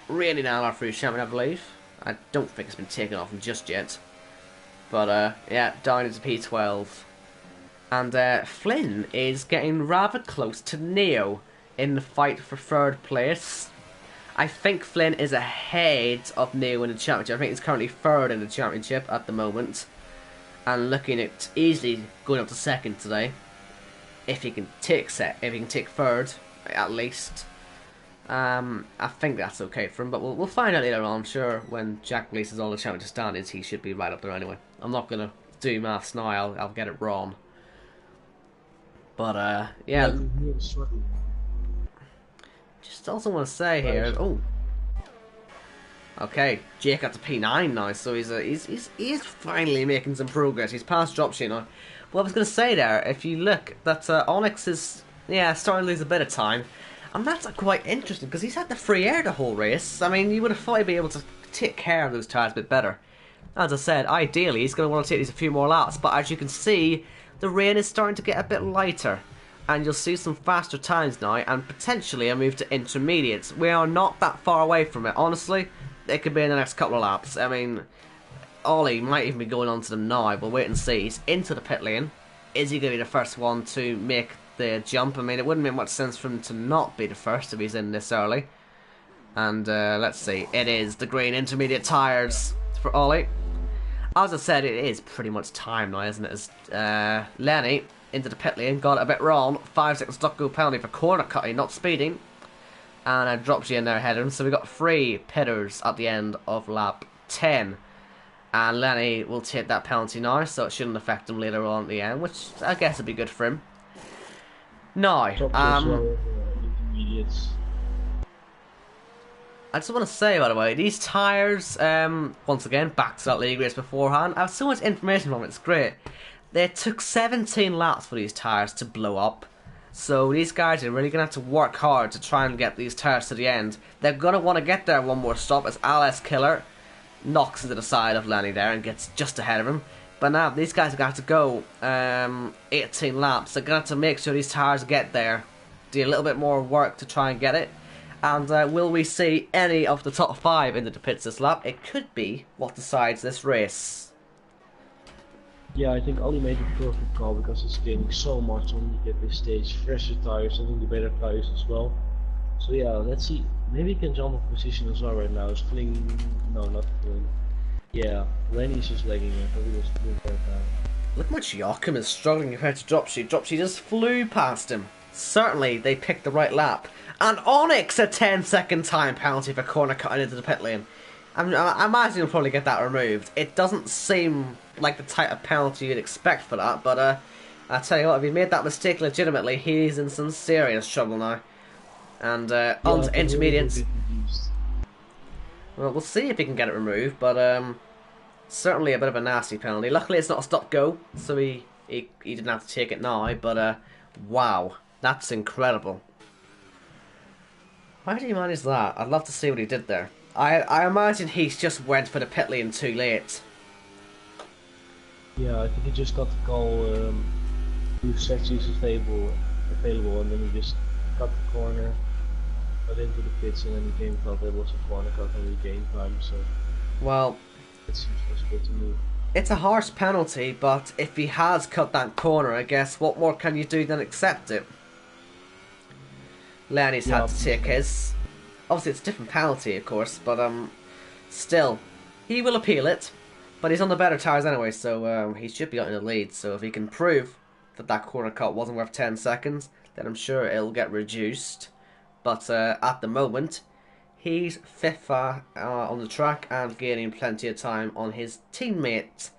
reigning ILR2 champion, I believe. I don't think it's been taken off him just yet. But yeah, down into P12. And Flynn is getting rather close to Neo in the fight for 3rd place. I think Flynn is ahead of Neil in the championship. I think he's currently third in the championship at the moment, and looking at easily going up to second today. If he can take third, at least. I think that's okay for him, but we'll find out later on. I'm sure when Jack releases all the championship standings, he should be right up there anyway. I'm not gonna do maths now. I'll get it wrong. But yeah. Just also want to say here. Oh. Okay, Jake got to P9 now, so he's finally making some progress. He's past Dropsy now. Well, I was going to say there, if you look, that Onyx is starting to lose a bit of time. And that's quite interesting, because he's had the free air the whole race. I mean, you would have thought he'd be able to take care of those tyres a bit better. As I said, ideally, he's going to want to take these a few more laps. But as you can see, the rain is starting to get a bit lighter. And you'll see some faster times now, and potentially a move to intermediates. We are not that far away from it, honestly. It could be in the next couple of laps. I mean, Ollie might even be going on to them now. We'll wait and see. He's into the pit lane. Is he going to be the first one to make the jump? I mean, it wouldn't make much sense for him to not be the first if he's in this early. And let's see. It is the green intermediate tyres for Ollie. As I said, it is pretty much time now, isn't it? As Lenny into the pit lane, got it a bit wrong. 5 seconds stock go penalty for corner cutting, not speeding. And drops you in there ahead of him. So we got 3 pitters at the end of lap 10. And Lenny will take that penalty now, so it shouldn't affect him later on at the end, which I guess would be good for him. Now, intermediates. I just want to say, by the way, these tyres, once again, back to that league race beforehand. I have so much information from it, it's great. They took 17 laps for these tyres to blow up. So these guys are really going to have to work hard to try and get these tyres to the end. They're going to want to get there one more stop as LS Killer knocks into the side of Lenny there and gets just ahead of him. But now these guys are going to have to go 18 laps. They're going to have to make sure these tyres get there. Do a little bit more work to try and get it. And will we see any of the top 5 into the pits this lap? It could be what decides this race. Yeah, I think Ollie made the perfect call because he's gaining so much when you get this stage. Fresher tires, I think the better tires as well. So yeah, let's see. Maybe he can jump a position as well right now. Is Fling... No, not Fling. Yeah, Lenny's just lagging it. Probably was doing better time. Look how much Joachim is struggling compared to Dropsy. Dropsy just flew past him. Certainly, they picked the right lap. And Onyx a 10-second time penalty for corner cutting into the pit lane. I imagine he'll probably get that removed. It doesn't seem like the type of penalty you'd expect for that, but I tell you what, if he made that mistake legitimately, he's in some serious trouble now. And on to intermediates. Well, we'll see if he can get it removed, but certainly a bit of a nasty penalty. Luckily, it's not a stop-go, so he didn't have to take it now, but wow, that's incredible. How did he manage that? I'd love to see what he did there. I imagine he's just went for the pit lane too late. Yeah, I think he just got the call whose sections available, and then he just cut the corner, got into the pits, and then he came thought there was a corner cut and he gained time. So well, it seems good to me. It's a harsh penalty, but if he has cut that corner, I guess what more can you do than accept it? Lenny's had to take his. Obviously, it's a different penalty, of course, but still, he will appeal it. But he's on the better tyres anyway, so he should be out in the lead. So if he can prove that that corner cut wasn't worth 10 seconds, then I'm sure it'll get reduced. But at the moment, he's 5th on the track and gaining plenty of time on his teammate.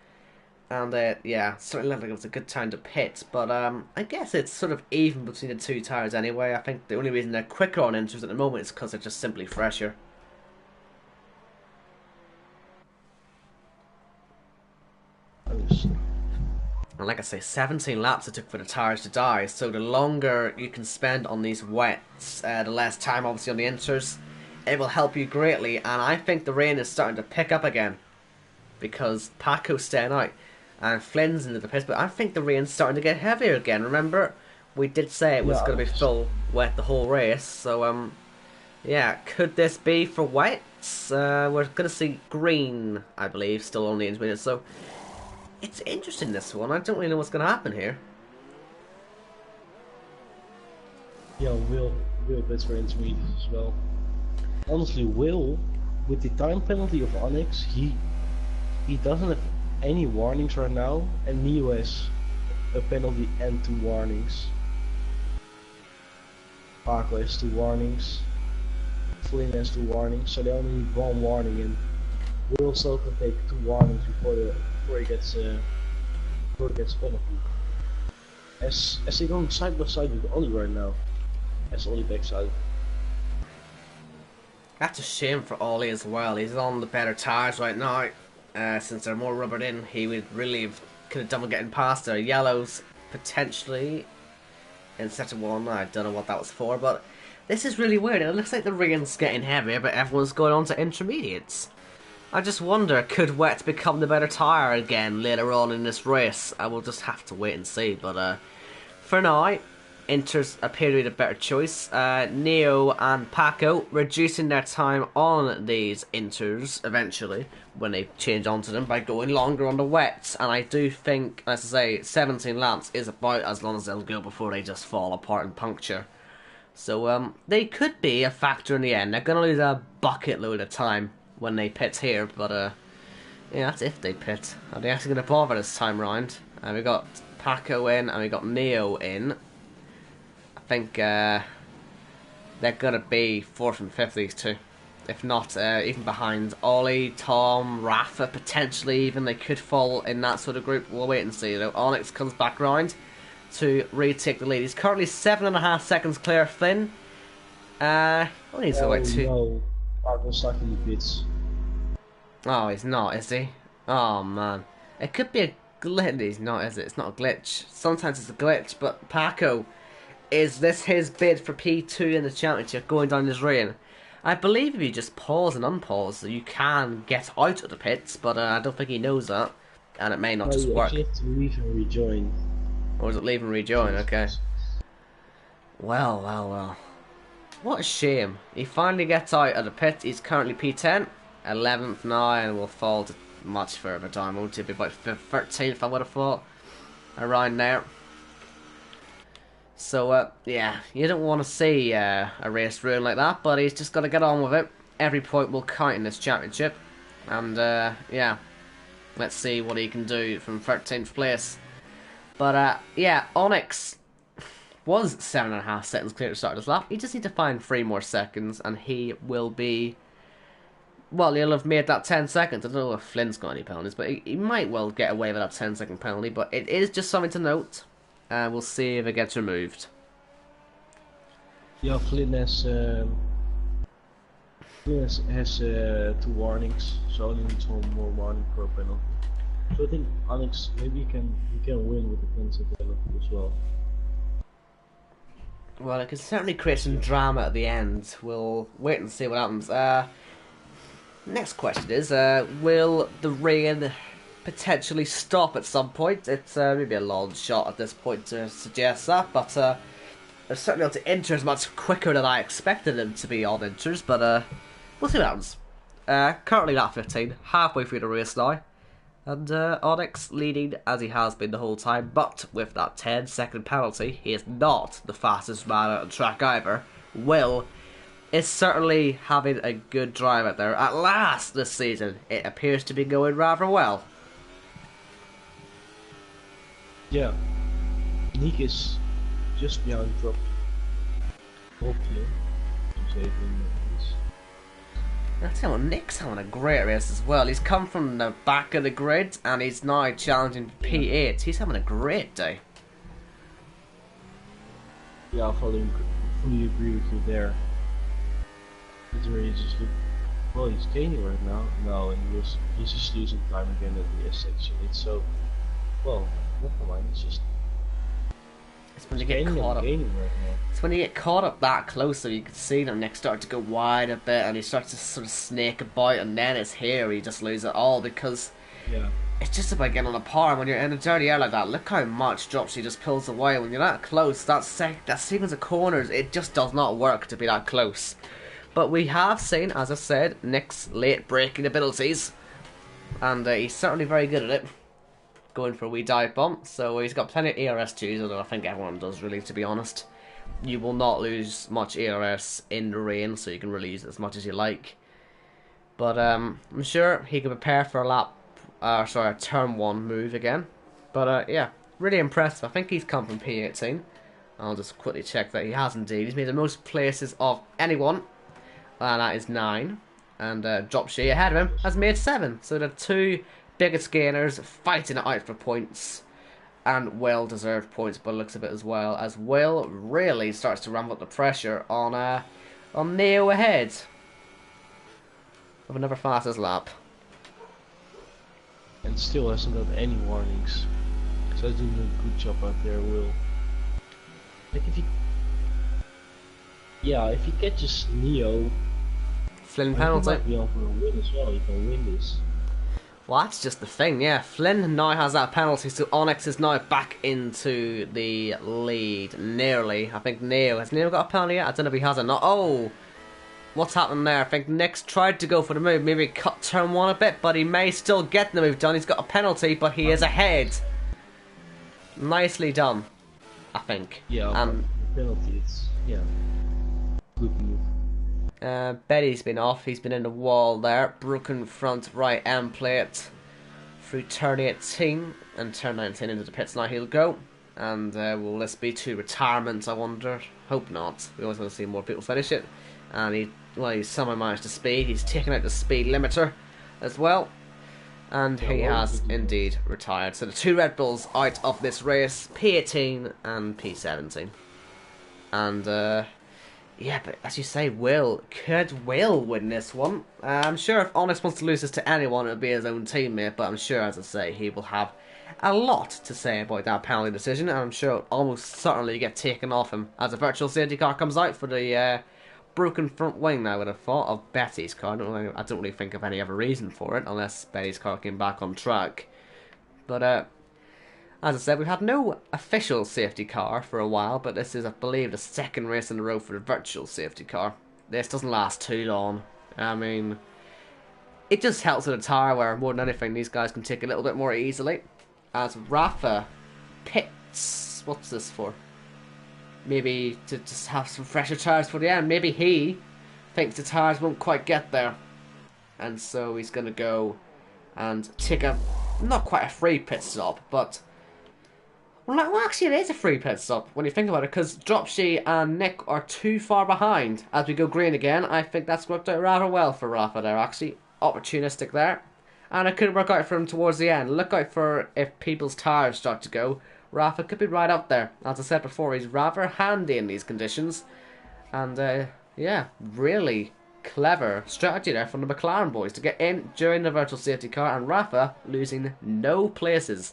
And yeah, certainly looked like it was a good time to pit, but I guess it's sort of even between the two tyres anyway. I think the only reason they're quicker on inters at the moment is because they're just simply fresher. And like I say, 17 laps it took for the tyres to die, so the longer you can spend on these wets, the less time obviously on the inters, it will help you greatly. And I think the rain is starting to pick up again, because Paco's staying out. And Flynn's into the pits, but I think the rain's starting to get heavier again. Remember, we did say it was going to be full wet the whole race, so yeah, could this be for wets? We're going to see green, I believe, still on the intermediate, so it's interesting this one. I don't really know what's going to happen here. Yeah, real bits for intermediates as well. honestly, Will, with the time penalty of Onyx, he doesn't have any warnings right now, and Neo has a penalty and 2 warnings. Paco has 2 warnings. Flynn has 2 warnings, so they only need 1 warning, and Will still can take 2 warnings before he gets penalty. As they're going side by side with Ollie right now, as Ollie backside. That's a shame for Ollie as well. He's on the better tyres right now. Since they're more rubbered in, he would really could have done with getting past their yellows potentially in sector 1. I don't know what that was for, but this is really weird. It looks like the rain's getting heavier, but everyone's going on to intermediates. I just wonder, could wet become the better tyre again later on in this race? I will just have to wait and see, but for now, Inters appear to be the better choice. Neo and Paco reducing their time on these Inters eventually when they change onto them by going longer on the wets. And I do think, as I say, 17 laps is about as long as they'll go before they just fall apart and puncture. So they could be a factor in the end. They're going to lose a bucket load of time when they pit here, but yeah, that's if they pit. Are they actually going to bother this time round? We got Paco in and we got Neo in. I think they're going to be 4th and 5th, these two. If not, even behind Ollie, Tom, Rafa, potentially even. They could fall in that sort of group. We'll wait and see. Though Onyx comes back round to retake the lead. He's currently 7.5 seconds clear of Flynn. Only needs to like 2. No, Paco's stuck in the pits. Oh, he's not, is he? Oh man, it could be a glitch. He's not, is it? It's not a glitch. Sometimes it's a glitch, but Paco, is this his bid for P2 in the championship going down this rain? I believe if you just pause and unpause, you can get out of the pits, but I don't think he knows that, and it may not just work. You have to leave and rejoin. Or is it leave and rejoin? Okay. Well. What a shame. He finally gets out of the pit. He's currently P10, 11th now, and will fall to much further down. Won't it be about 13th, I would have thought, around there. So, yeah, you don't want to see a race ruin like that, but he's just got to get on with it. Every point will count in this championship. And, yeah, let's see what he can do from 13th place. But, yeah, Onyx was 7.5 seconds clear to start his lap. He just needs to find 3 more seconds, and he will be... Well, he'll have made that 10 seconds. I don't know if Flynn's got any penalties, but he might well get away with that 10-second penalty. But it is just something to note. We'll see if it gets removed. Yeah, Flynn has 2 warnings, so only needs 1 more warning per penalty. So I think Onyx maybe he can win with the 10-second penalty as well. Well, it can certainly create some drama at the end. We'll wait and see what happens. Next question is, will the rain potentially stop at some point? It's maybe a long shot at this point to suggest that, but they're certainly on to Inters much quicker than I expected them to be on Inters, but we'll see what happens. Currently lap 15, halfway through the race now, and Onyx leading as he has been the whole time, but with that 10-second penalty, he is not the fastest man out on track either. Will is certainly having a good drive out there. At last this season, it appears to be going rather well. Yeah, Nick is just behind drop. Hopefully, to save him. I tell you what, Nick's having a great race as well. He's come from the back of the grid and he's now challenging P8. He's having a great day. Yeah, I fully agree with you there. His race is good. Well, he's gaining right now. No, and he's just losing time again at the S section. It's so, well, never mind. It's when you get caught up. Right now. It's when you get caught up that close, so you can see them. Nick start to go wide a bit, and he starts to sort of snake about, and then it's here he just loses it all because it's just about getting on a par. When you're in a dirty air like that, look how much drops he just pulls away. When you're that close, that sequence of corners, it just does not work to be that close. But we have seen, as I said, Nick's late braking abilities, and he's certainly very good at it. Going for a wee dive bomb, so he's got plenty of ERS2s, although I think everyone does really, to be honest. you will not lose much ERS in the rain, so you can really use it as much as you like. But I'm sure he can prepare for a turn 1 move again. But yeah, really impressive. I think he's come from P18. I'll just quickly check that he has indeed. He's made the most places of anyone, and that is 9. And Dropshy ahead of him has made 7. So the 2 biggest gainers fighting it out for points, and well-deserved points by the looks of it as well, as Will really starts to ramp up the pressure on Neo ahead of another fastest lap. And still hasn't got any warnings. So he's doing a good job out there, Will. Like if he catches Neo, Flynn he penalty. might be on for a win as well. He can win this. Well, that's just the thing, yeah. Flynn now has that penalty, so Onyx is now back into the lead. Nearly. I think Has Neo got a penalty yet? I don't know if he has or not. Oh! What's happening there? I think Nick's tried to go for the move. Maybe cut turn 1 a bit, but he may still get the move done. He's got a penalty, but he is ahead. Nicely done, I think. Yeah, the penalty, it's, good move. Betty's been off. He's been in the wall there. Broken front right end plate through turn 18 and turn 19 into the pits. Now he'll go. And will this be 2 retirements, I wonder? Hope not. We always want to see more people finish it. And he's somehow managed to speed. He's taken out the speed limiter as well. And he has indeed retired. So the 2 Red Bulls out of this race, P18 and P17. And yeah, but as you say, could Will win this one? I'm sure if Honest wants to lose this to anyone, it would be his own teammate. But I'm sure, as I say, he will have a lot to say about that penalty decision. And I'm sure it'll almost certainly get taken off him as a virtual safety car comes out for the broken front wing, I would have thought, of Betty's car. I don't really think of any other reason for it, unless Betty's car came back on track. But as I said, we've had no official safety car for a while, but this is, I believe, the 2nd race in a row for the virtual safety car. This doesn't last too long. I mean, it just helps with the tyre wear more than anything. These guys can take a little bit more easily. As Rafa pits, what's this for? Maybe to just have some fresher tyres for the end. Maybe he thinks the tyres won't quite get there. And so he's going to go and take not quite a free pit stop, but... Well, actually it is a free pit stop when you think about it, because Dropshy and Nick are too far behind. As we go green again, I think that's worked out rather well for Rafa there, actually. Opportunistic there. And it could work out for him towards the end. Look out for if people's tyres start to go. Rafa could be right up there. As I said before, he's rather handy in these conditions. And, yeah, really clever strategy there from the McLaren boys to get in during the virtual safety car, and Rafa losing no places.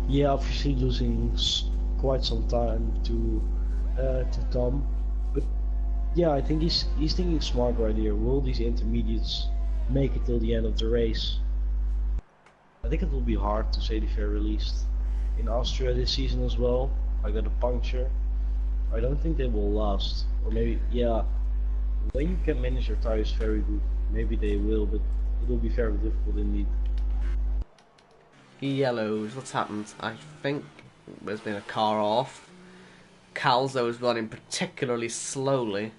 Yeah, obviously losing quite some time to Tom. But, yeah, I think he's thinking smart right here. Will these intermediates make it till the end of the race? I think it will be hard to say the fair released. In Austria this season as well, I got a puncture. I don't think they will last. Or maybe, yeah, when you can manage your tires very good, maybe they will, but it will be very difficult indeed. Yellows, what's happened? I think there's been a car off. Calzo is running particularly slowly.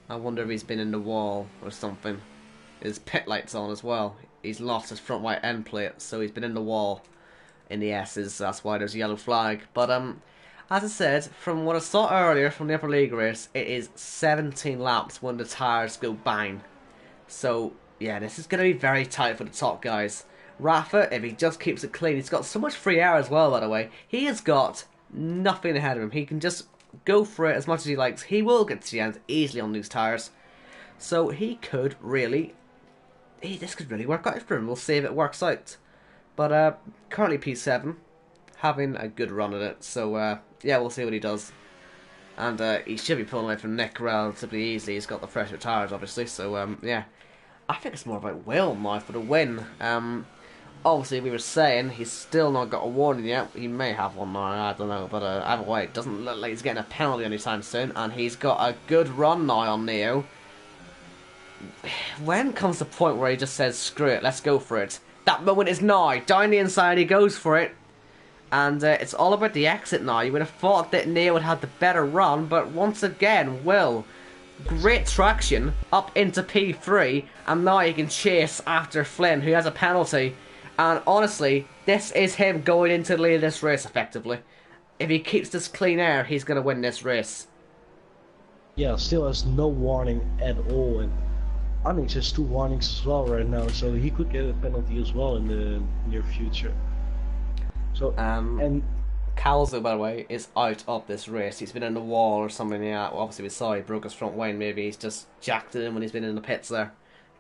I wonder if he's been in the wall or something. His pit light's on as well. He's lost his front right end plate, so he's been in the wall in the S's. That's why there's a yellow flag. But as I said, from what I saw earlier from the Upper League race, it is 17 laps when the tyres go bang. So yeah, this is going to be very tight for the top guys. Rafa, if he just keeps it clean, he's got so much free air as well, by the way. He has got nothing ahead of him. He can just go for it as much as he likes. He will get to the end easily on these tyres. So he could really... this could really work out for him. We'll see if it works out. But currently P7, having a good run at it. So yeah, we'll see what he does. And he should be pulling away from Nick relatively easily. He's got the fresher tyres, obviously. So yeah, I think it's more about Will now for the win. Obviously, we were saying he's still not got a warning yet. He may have one now, I don't know. But either way, it doesn't look like he's getting a penalty anytime soon. And he's got a good run now on Neo. When comes the point where he just says, screw it, let's go for it? That moment is now. Down the inside, he goes for it. And it's all about the exit now. You would have thought that Neo would have the better run, but once again, Will, great traction up into P3, and now he can chase after Flynn, who has a penalty. And honestly, this is him going into the lead of this race effectively. If he keeps this clean air, he's going to win this race. Yeah, still has no warning at all, and Onyx has 2 warnings as well right now, so he could get a penalty as well in the near future. So and Calzo, by the way, is out of this race. He's been in the wall or something. Yeah, well, obviously we saw he broke his front wing. Maybe he's just jacked it in when he's been in the pits there.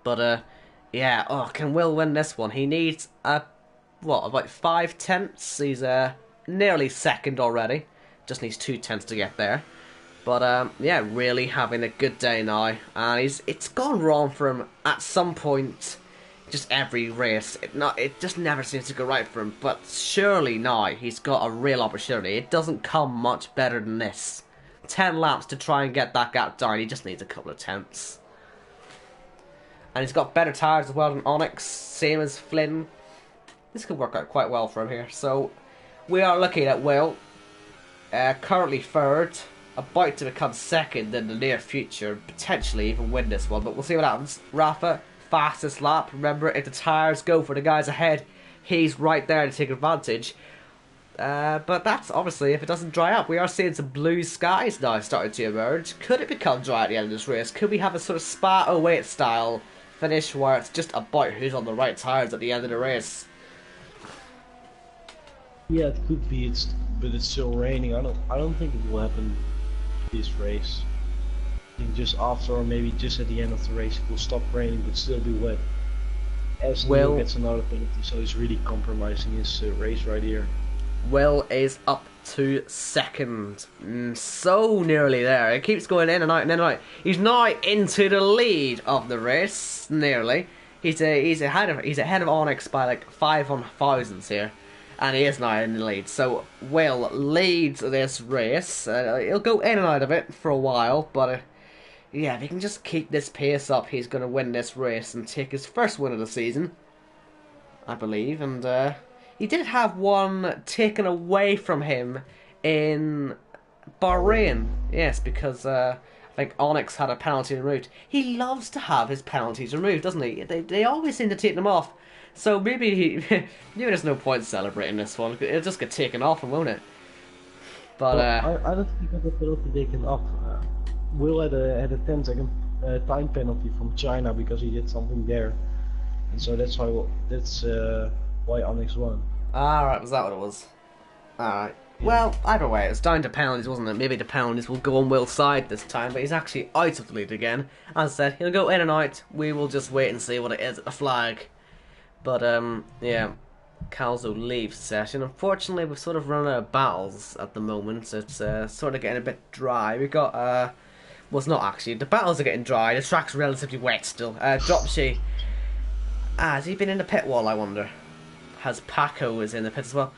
But yeah. Oh, can Will win this one? He needs about 5 tenths. He's nearly second already. Just needs 2 tenths to get there. But yeah, really having a good day now, and it's gone wrong for him at some point. Just every race, it just never seems to go right for him. But surely now he's got a real opportunity. It doesn't come much better than this. 10 laps to try and get that gap down. He just needs a couple of tenths, and he's got better tyres as well than Onyx, same as Flynn. This could work out quite well for him here. So we are looking at Will, currently third, about to become second in the near future, potentially even win this one, but we'll see what happens. Rafa, fastest lap. Remember, if the tyres go for the guys ahead, he's right there to take advantage. But that's obviously if it doesn't dry up. We are seeing some blue skies now starting to emerge. Could it become dry at the end of this race? Could we have a sort of Spa-08 style finish where it's just about who's on the right tyres at the end of the race? yeah, it could be. But it's still raining. I don't think it will happen this race. I think just after, or maybe just at the end of the race, it will stop raining but still be wet. As Will gets another penalty, so he's really compromising his race right here. Will is up to second. So nearly there. It keeps going in and out and in and out. He's now into the lead of the race, nearly. He's ahead of Onyx by like 5 thousandths here. And he is now in the lead. So Will leads this race. He'll go in and out of it for a while, but yeah, if he can just keep this pace up, he's going to win this race and take his first win of the season, I believe. And he did have one taken away from him in Bahrain. Yes, because I think Onyx had a penalty removed. He loves to have his penalties removed, doesn't he? They always seem to take them off. So maybe maybe there's no point celebrating this one. It'll just get taken off, won't it? But well, I don't think he got the penalty taken off. Will had a 10-second time penalty from China because he did something there, and so that's why Onyx won. Alright, was that what it was? Alright. Yeah. Well, either way, it was down to penalties, wasn't it? Maybe the penalties will go on Will's side this time, but he's actually out of the lead again. As I said, he'll go in and out. We will just wait and see what it is at the flag. But, yeah, Calzo leaves the session. Unfortunately, we've sort of run out of battles at the moment. So it's sort of getting a bit dry. We got, well, it's not actually. The battles are getting dry. The track's relatively wet still. Dropsy. Has he been in the pit wall, I wonder? Has Paco is in the pit as well?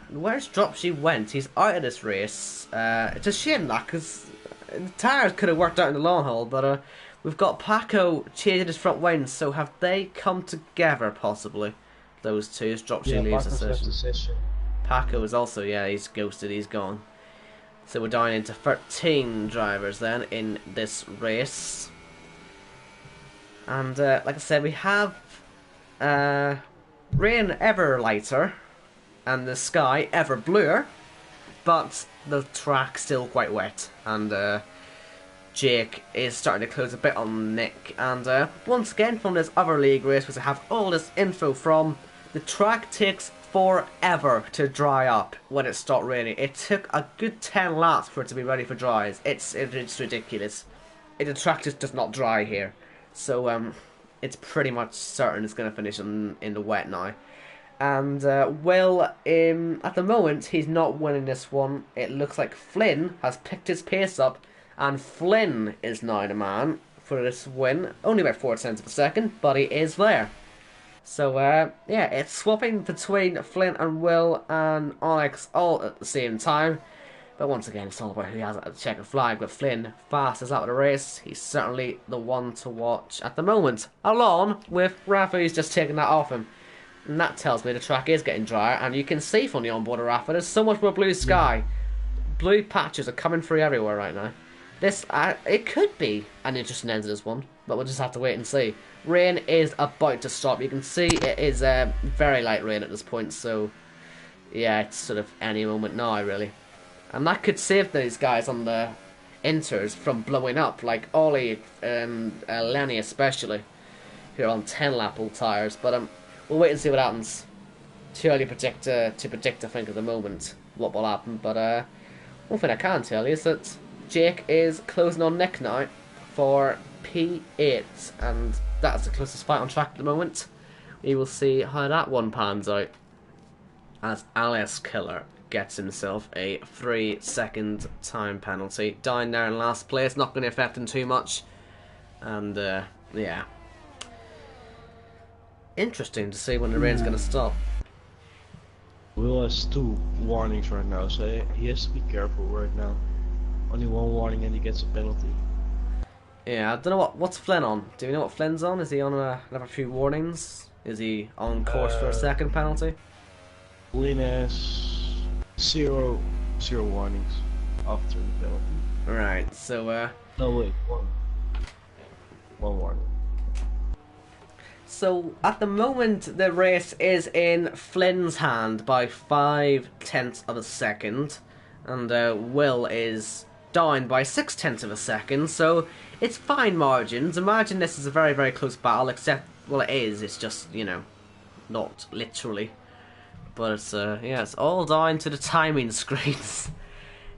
Where's Dropsy went? He's out of this race. It's a shame that, because the tyres could have worked out in the long haul, but we've got Paco changing his front wing, so have they come together, possibly? Those two, as Dropsy leaves the session. Paco is also, yeah, he's ghosted, he's gone. So we're down into 13 drivers then in this race. And like I said, we have rain ever lighter and the sky ever bluer, but the track's still quite wet, and Jake is starting to close a bit on Nick. And once again, from this other league race, which I have all this info from, the track takes forever to dry up when it stopped raining. It took a good 10 laps for it to be ready for dries. It's ridiculous. The track just does not dry here. So it's pretty much certain it's going to finish in the wet now. And Will, at the moment, he's not winning this one. It looks like Flynn has picked his pace up, and Flynn is now the man for this win. Only about 4 tenths of a second, but he is there. So, yeah, it's swapping between Flynn and Will and Onyx all at the same time. But once again, it's all about who has a checkered flag. But Flynn, fastest out of the race, he's certainly the one to watch at the moment. Along with Rafa, who's just taking that off him. And that tells me the track is getting drier, and you can see from the onboard Rafa, there's so much more blue sky. Blue patches are coming through everywhere right now. This, it could be an interesting end to this one, but we'll just have to wait and see. Rain is about to stop. You can see it is very light rain at this point, so yeah, it's sort of any moment now, really. And that could save these guys on the inters from blowing up, like Ollie and Lenny especially, who are on 10-lap old tyres. But we'll wait and see what happens. Too early to predict, I think, at the moment, what will happen. But one thing I can tell you is that Jake is closing on Nick now for P8, and that's the closest fight on track at the moment. We will see how that one pans out, as Alice Killer gets himself a 3-second time penalty. Down there in last place, not going to affect him too much. And yeah, interesting to see when the rain's going to stop. Will has 2 warnings right now, so he has to be careful right now. Only 1 warning and he gets a penalty. Yeah, I don't know what's Flynn on. Do we know what Flynn's on? Is he on another few warnings? Is he on course for a second penalty? Flynn has 0 warnings after the penalty. Right, so No wait, 1 warning. So at the moment the race is in Flynn's hand by 0.5 of a second, and Will is down by 0.6 of a second, so it's fine margins. Imagine this is a very, very close battle, except, well, it is, it's just, you know, not literally. But it's, yeah, it's all down to the timing screens.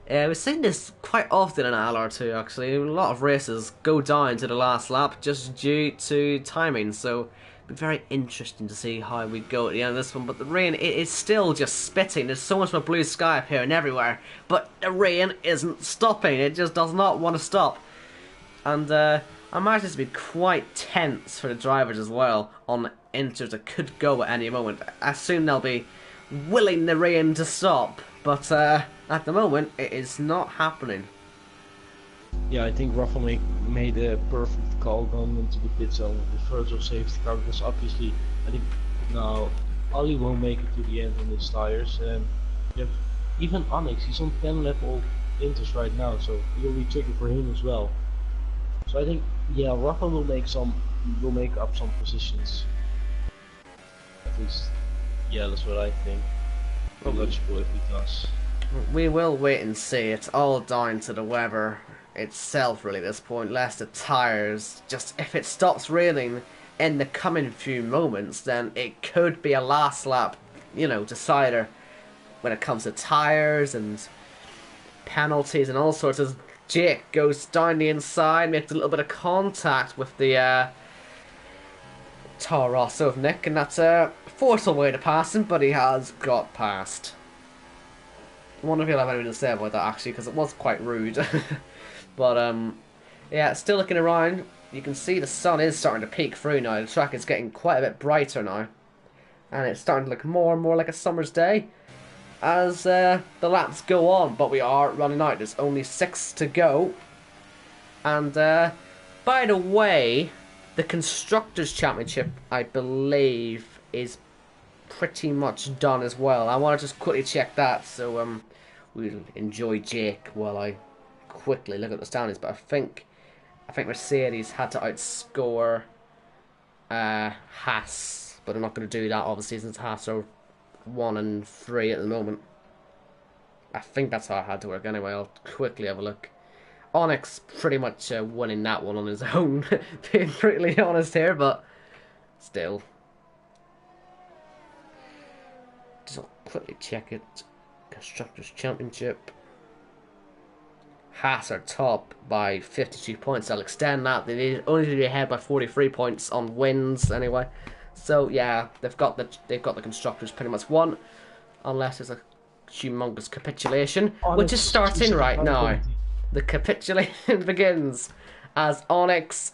We've seen this quite often in ILR2, actually. A lot of races go down to the last lap just due to timing, so it'll be very interesting to see how we go at the end of this one. But the rain, it is still just spitting. There's so much more blue sky appearing everywhere, but the rain isn't stopping. It just does not want to stop. And I imagine this to be quite tense for the drivers as well on inters that could go at any moment. I assume they'll be willing the rain to stop, but at the moment it is not happening. Yeah, I think Rafa made a perfect call going into the pit zone with the virtual safety car, because obviously I think now Ollie won't make it to the end on his tires. You have even Onyx, he's on 10 level inters right now, so it will be tricky for him as well. So I think, yeah, Rafa will make up some positions. At least, yeah, that's what I think. I'm not sure if he does. We will wait and see. It's all down to the weather itself, really, at this point. Less the tyres. Just if it stops raining in the coming few moments, then it could be a last lap, you know, decider when it comes to tyres and penalties and all sorts of. Jake goes down the inside, makes a little bit of contact with the Toro Rosso of Nick, and that's a forceful way to pass him, but he has got past. I wonder if he'll have anything to say about that, actually, because it was quite rude. But yeah, still looking around, you can see the sun is starting to peek through now. The track is getting quite a bit brighter now, and it's starting to look more and more like a summer's day as the laps go on. But we are running out. There's only 6 to go. And by the way, the Constructors' Championship, I believe, is pretty much done as well. I want to just quickly check that, so we'll enjoy Jake while I quickly look at the standings. But I think Mercedes had to outscore Haas, but I'm not going to do that obviously since Haas are 1 and 3 at the moment. I think that's how it had to work. Anyway, I'll quickly have a look. Onyx pretty much winning that one on his own, being brutally honest here, but still. Just I'll quickly check it. Constructors' Championship. Haas are top by 52 points. I'll extend that. They need only to be ahead by 43 points on wins anyway. So yeah, they've got the constructors pretty much won, unless there's a humongous capitulation, which is starting right now. The capitulation begins as Onyx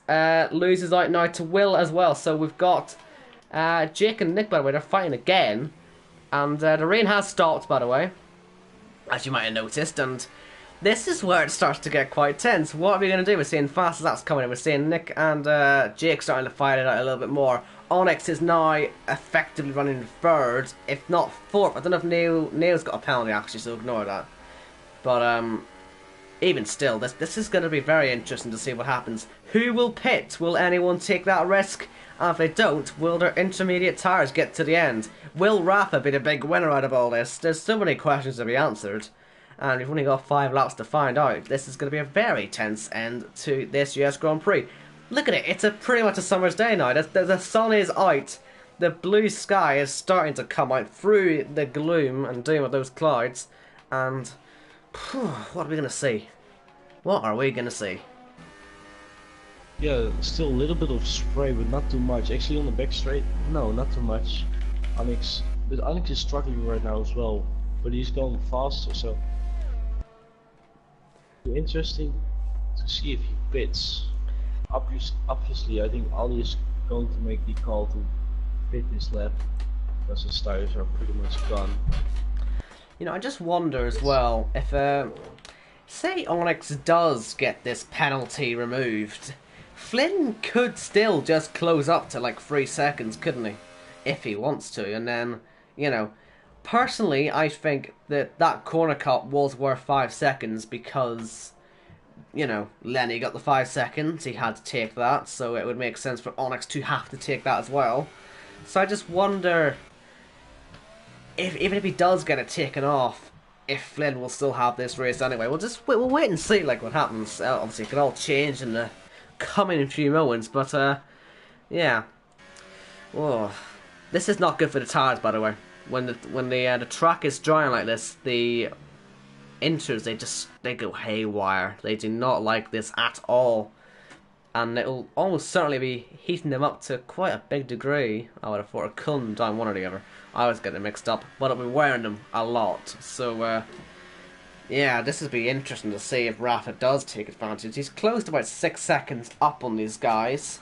loses out now to Will as well. So we've got Jake and Nick, by the way, they're fighting again, and the rain has stopped, by the way, as you might have noticed, and This is where it starts to get quite tense. What are we going to do? We're seeing fast laps coming in. We're seeing Nick and Jake starting to fight it out a little bit more. Onyx is now effectively running third, if not fourth. I don't know if Neil's got a penalty actually, so ignore that. But even still, this is going to be very interesting to see what happens. Who will pit? Will anyone take that risk? And if they don't, will their intermediate tyres get to the end? Will Rafa be the big winner out of all this? There's so many questions to be answered. And we've only got 5 laps to find out. This is going to be a very tense end to this US Grand Prix. Look at it, it's pretty much a summer's day now. The sun is out. The blue sky is starting to come out through the gloom and doom of those clouds. And what are we going to see? What are we going to see? Yeah, still a little bit of spray, but not too much. Actually, on the back straight, no, not too much. Onyx is struggling right now as well, but he's going faster, so interesting to see if he pits. Obviously, I think Ali is going to make the call to pit this lap because his tires are pretty much gone. You know, I just wonder as well if, say Onyx does get this penalty removed, Flynn could still just close up to like 3 seconds, couldn't he? If he wants to, and then, you know, personally, I think that corner cut was worth 5 seconds because, you know, Lenny got the 5 seconds, he had to take that, so it would make sense for Onyx to have to take that as well. So I just wonder, even if he does get it taken off, if Flynn will still have this race anyway. We'll wait and see like what happens. Obviously, it could all change in the coming few moments, but yeah. Whoa. This is not good for the tires, by the way. When the track is drying like this, the inters they go haywire. They do not like this at all, and it'll almost certainly be heating them up to quite a big degree. I would have thought, or cooling down, one or the other. I was getting mixed up, but I'll be wearing them a lot. So yeah, this will be interesting to see if Rafa does take advantage. He's closed about 6 seconds up on these guys,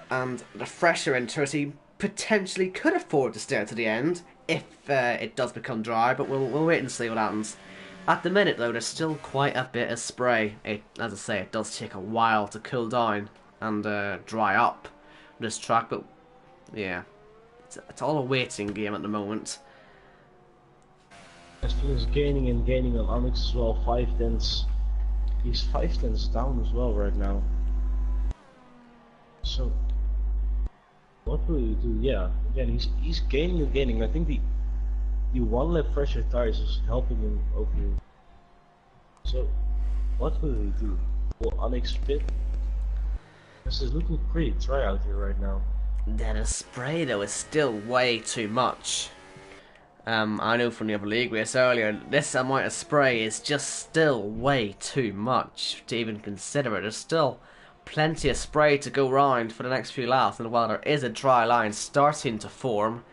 and the fresher inters he potentially could afford to stay to the end if it does become dry, but we'll wait and see what happens. At the minute though, there's still quite a bit of spray. As I say, it does take a while to cool down and dry up this track, but yeah, it's all a waiting game at the moment. Flynn is gaining and gaining on Onyx as well, 5 tenths. He's 5 tenths down as well right now. So what will you do? Yeah, again, he's gaining and gaining. I think the 1 lap fresher tires is helping him over here. So what will he do? Will Onyx pit? This is looking pretty dry out here right now. The spray though is still way too much. I know from the other league race earlier, this amount of spray is just still way too much to even consider it. There's still plenty of spray to go round for the next few laps, and while there is a dry line starting to form,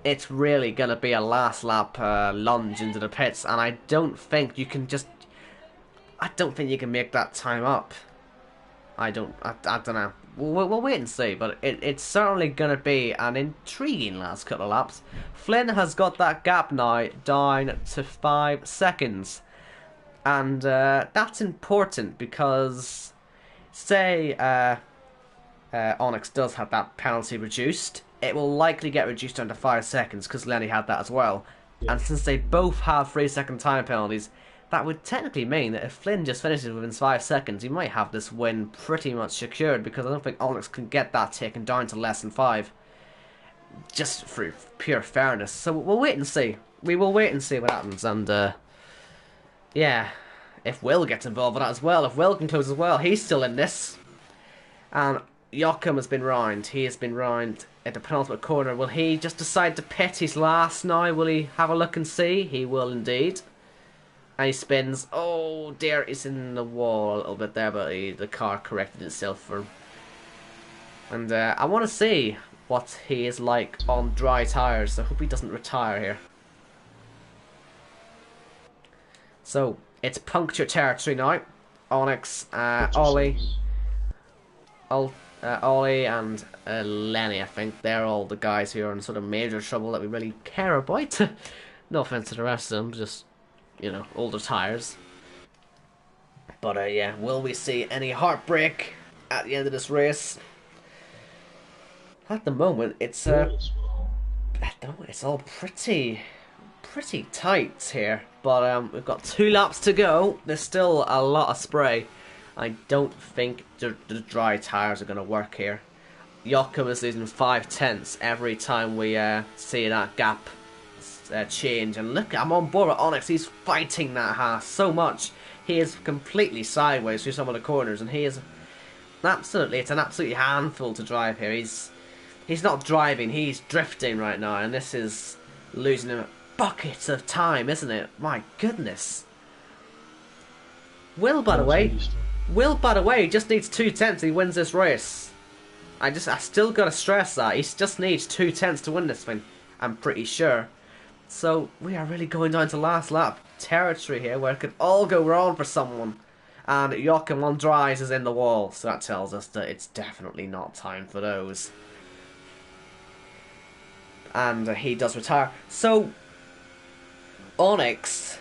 it's really going to be a last lap lunge into the pits, and I don't think you can make that time up. I don't know. We'll wait and see, but it's certainly going to be an intriguing last couple of laps. Flynn has got that gap now down to 5 seconds, and that's important because, say Onyx does have that penalty reduced, it will likely get reduced down to 5 seconds because Lenny had that as well. Yeah. And since they both have 3-second time penalties, that would technically mean that if Flynn just finishes within 5 seconds, he might have this win pretty much secured, because I don't think Onyx can get that taken down to less than 5. Just through pure fairness. So we'll wait and see. We will wait and see what happens, and yeah, if Will gets involved in that as well, if Will can close as well, he's still in this. And Joachim has been round. He has been round at the penultimate corner. Will he just decide to pit his last now? Will he have a look and see? He will indeed. And he spins. Oh dear, he's in the wall a little bit there, but the car corrected itself for him. And I want to see what he is like on dry tyres. I hope he doesn't retire here. So it's puncture territory now. Onyx, Ollie, and Lenny, I think they're all the guys who are in sort of major trouble that we really care about. No offense to the rest of them, just, you know, older tyres. But yeah, will we see any heartbreak at the end of this race? At the moment, it's it's all pretty tight here. But we've got 2 laps to go. There's still a lot of spray. I don't think the dry tires are going to work here. Joachim is losing 5/10 every time we see that gap change. And look, I'm on board with Onyx. He's fighting that Haas so much. He is completely sideways through some of the corners, and he is it's an absolutely handful to drive here. He's not driving, he's drifting right now, and this is losing him buckets of time, isn't it? My goodness. Will, by the way, just needs 2/10. He wins this race. I still gotta stress that he just needs 2/10 to win this thing. I'm pretty sure. So we are really going down to last lap territory here, where it could all go wrong for someone. And Joachim on dries is in the wall, so that tells us that it's definitely not time for those. And he does retire. So Onyx,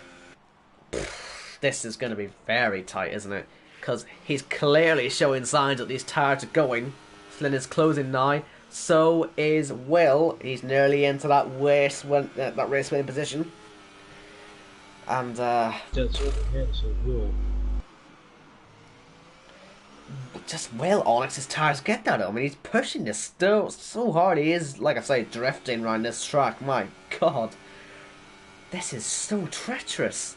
this is going to be very tight, isn't it? Because he's clearly showing signs that these tires are going. Flynn is closing now. So is Will. He's nearly into that race winning position. And just will Onyx's tires get that? I mean, he's pushing this still so hard. He is, like I say, drifting around this track. My God, this is so treacherous.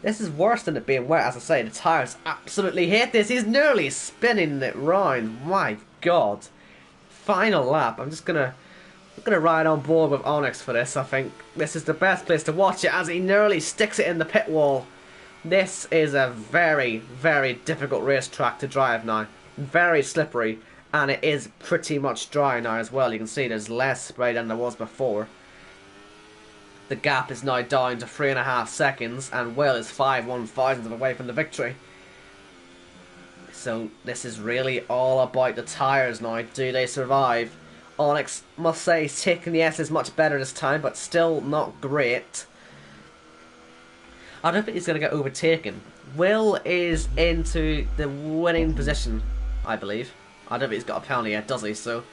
This is worse than it being wet. As I say, the tires absolutely hate this. He's nearly spinning it round. My God. Final lap. I'm gonna ride on board with Onyx for this. I think this is the best place to watch it, as he nearly sticks it in the pit wall. This is a very, very difficult racetrack to drive now. Very slippery, and it is pretty much dry now as well. You can see there's less spray than there was before. The gap is now down to 3.5 seconds, and Will is 5/1,000th away from the victory. So this is really all about the tyres now. Do they survive? Onyx, must say, he's taking the S's much better this time, but still not great. I don't think he's going to get overtaken. Will is into the winning position, I believe. I don't think he's got a penalty yet, does he? So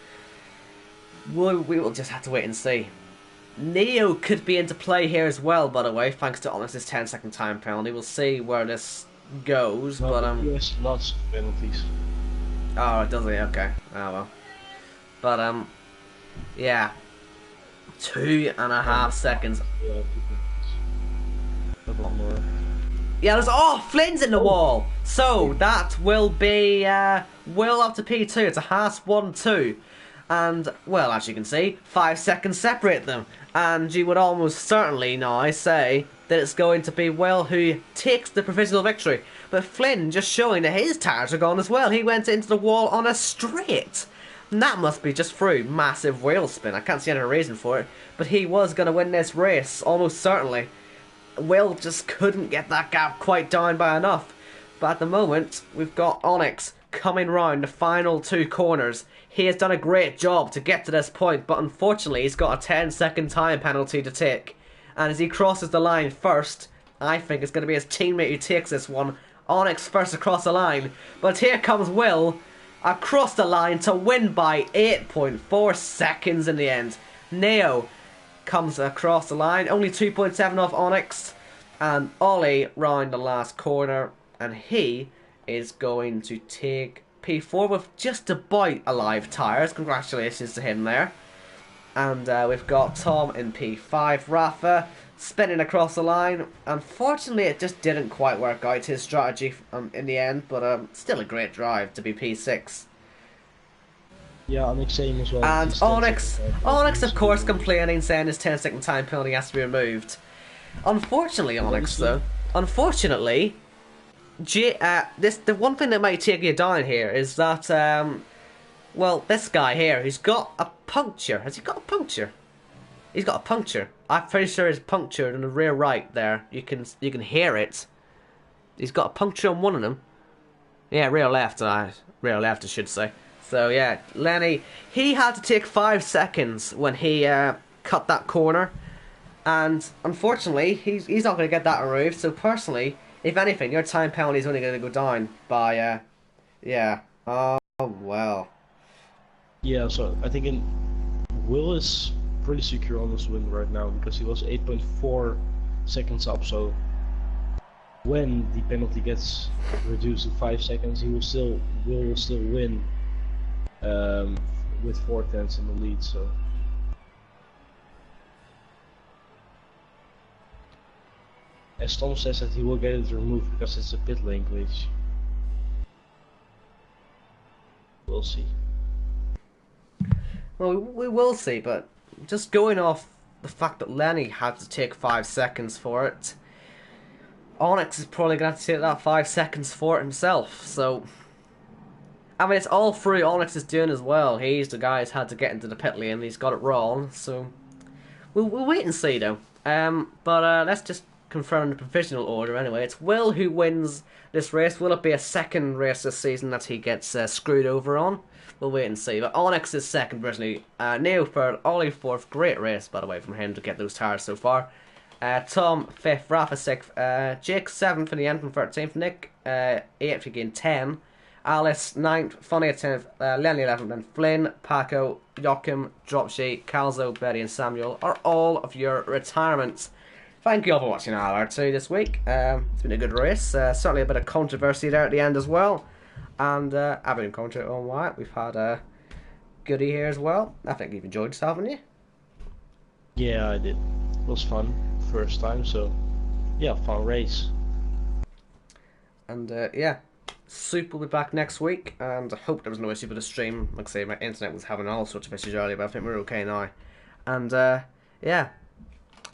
we will just have to wait and see. Neo could be into play here as well, by the way, thanks to Onyx's 10-second time penalty. We'll see where this goes, no, but yes, lots of penalties. Oh, does he? Okay. Oh well. But yeah, 2.5 seconds. Yeah, 2 penalties. A lot more. Yeah, there's Flynn's in the wall. So that will be Will up to P2. It's a Haas 1-2. And, well, as you can see, 5 seconds separate them. And you would almost certainly now say that it's going to be Will who takes the provisional victory. But Flynn just showing that his tyres are gone as well. He went into the wall on a straight. And that must be just through massive wheel spin. I can't see any reason for it. But he was going to win this race, almost certainly. Will just couldn't get that gap quite down by enough. But at the moment, we've got Onyx coming round the final 2 corners. He has done a great job to get to this point, but unfortunately he's got a 10-second time penalty to take. And as he crosses the line first, I think it's going to be his teammate who takes this one. Onyx first across the line, but here comes Will across the line to win by 8.4 seconds in the end. Neo comes across the line, only 2.7 off Onyx, and Ollie round the last corner, and he is going to take P4 with just about alive tyres. Congratulations to him there. And we've got Tom in P5. Rafa spinning across the line. Unfortunately, it just didn't quite work out, his strategy in the end, but still a great drive to be P6. Yeah, Onyx same as well. And Onyx of course complaining, saying his 10-second time penalty has to be removed. Unfortunately, Onyx though, unfortunately, the one thing that might take you down here is that, well, this guy here, he's got a puncture. Has he got a puncture? He's got a puncture. I'm pretty sure it's punctured in the rear right there. You can hear it. He's got a puncture on one of them. Yeah, rear left I should say. So yeah, Lenny, he had to take 5 seconds when he cut that corner, and unfortunately, he's not going to get that removed. So personally, If anything, your time penalty is only going to go down by, yeah. Oh, well. Yeah, so I think Will is pretty secure on this win right now because he was 8.4 seconds up. So when the penalty gets reduced to 5 seconds, Will will still win with 4 tenths in the lead. So. As Tom says that he will get it removed because it's a pit lane glitch. We'll see. Well, we will see, but just going off the fact that Lenny had to take 5 seconds for it, Onyx is probably going to have to take that 5 seconds for it himself. So, I mean, it's all through Onyx is doing as well. He's the guy who's had to get into the pit lane and he's got it wrong. So, we'll wait and see though. But let's just confirm the provisional order anyway. It's Will who wins this race. Will it be a second race this season that he gets screwed over on? We'll wait and see. But Onyx is second originally. Neo third, Ollie fourth. Great race, by the way, from him to get those tires so far. Tom fifth, Rafa sixth, Jake seventh in the end from 13th, Nick eighth again 10, Alice ninth, Funny at 10th, Lenny 11th, and Flynn, Paco, Joachim, Dropsy, Calzo, Betty, and Samuel are all of your retirements. Thank you all for watching ILR2 this week. It's been a good race. Certainly a bit of controversy there at the end as well. And I've been commentating on Wyatt. We've had a goodie here as well. I think you've enjoyed yourself, haven't you? Yeah, I did. It was fun. First time, so yeah, fun race. And yeah, Soup will be back next week. And I hope there was no issue with the stream. Like I say, my internet was having all sorts of issues earlier, but I think we're okay now. And yeah,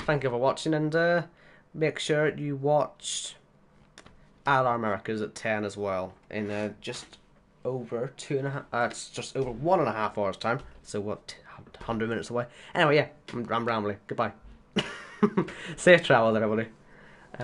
thank you for watching, and make sure you watch ILR Americas at 10 as well in just over 2.5. It's just over 1.5 hours time. So what, 100 minutes away. Anyway, yeah, I'm rambling. Goodbye. Safe travels, everybody.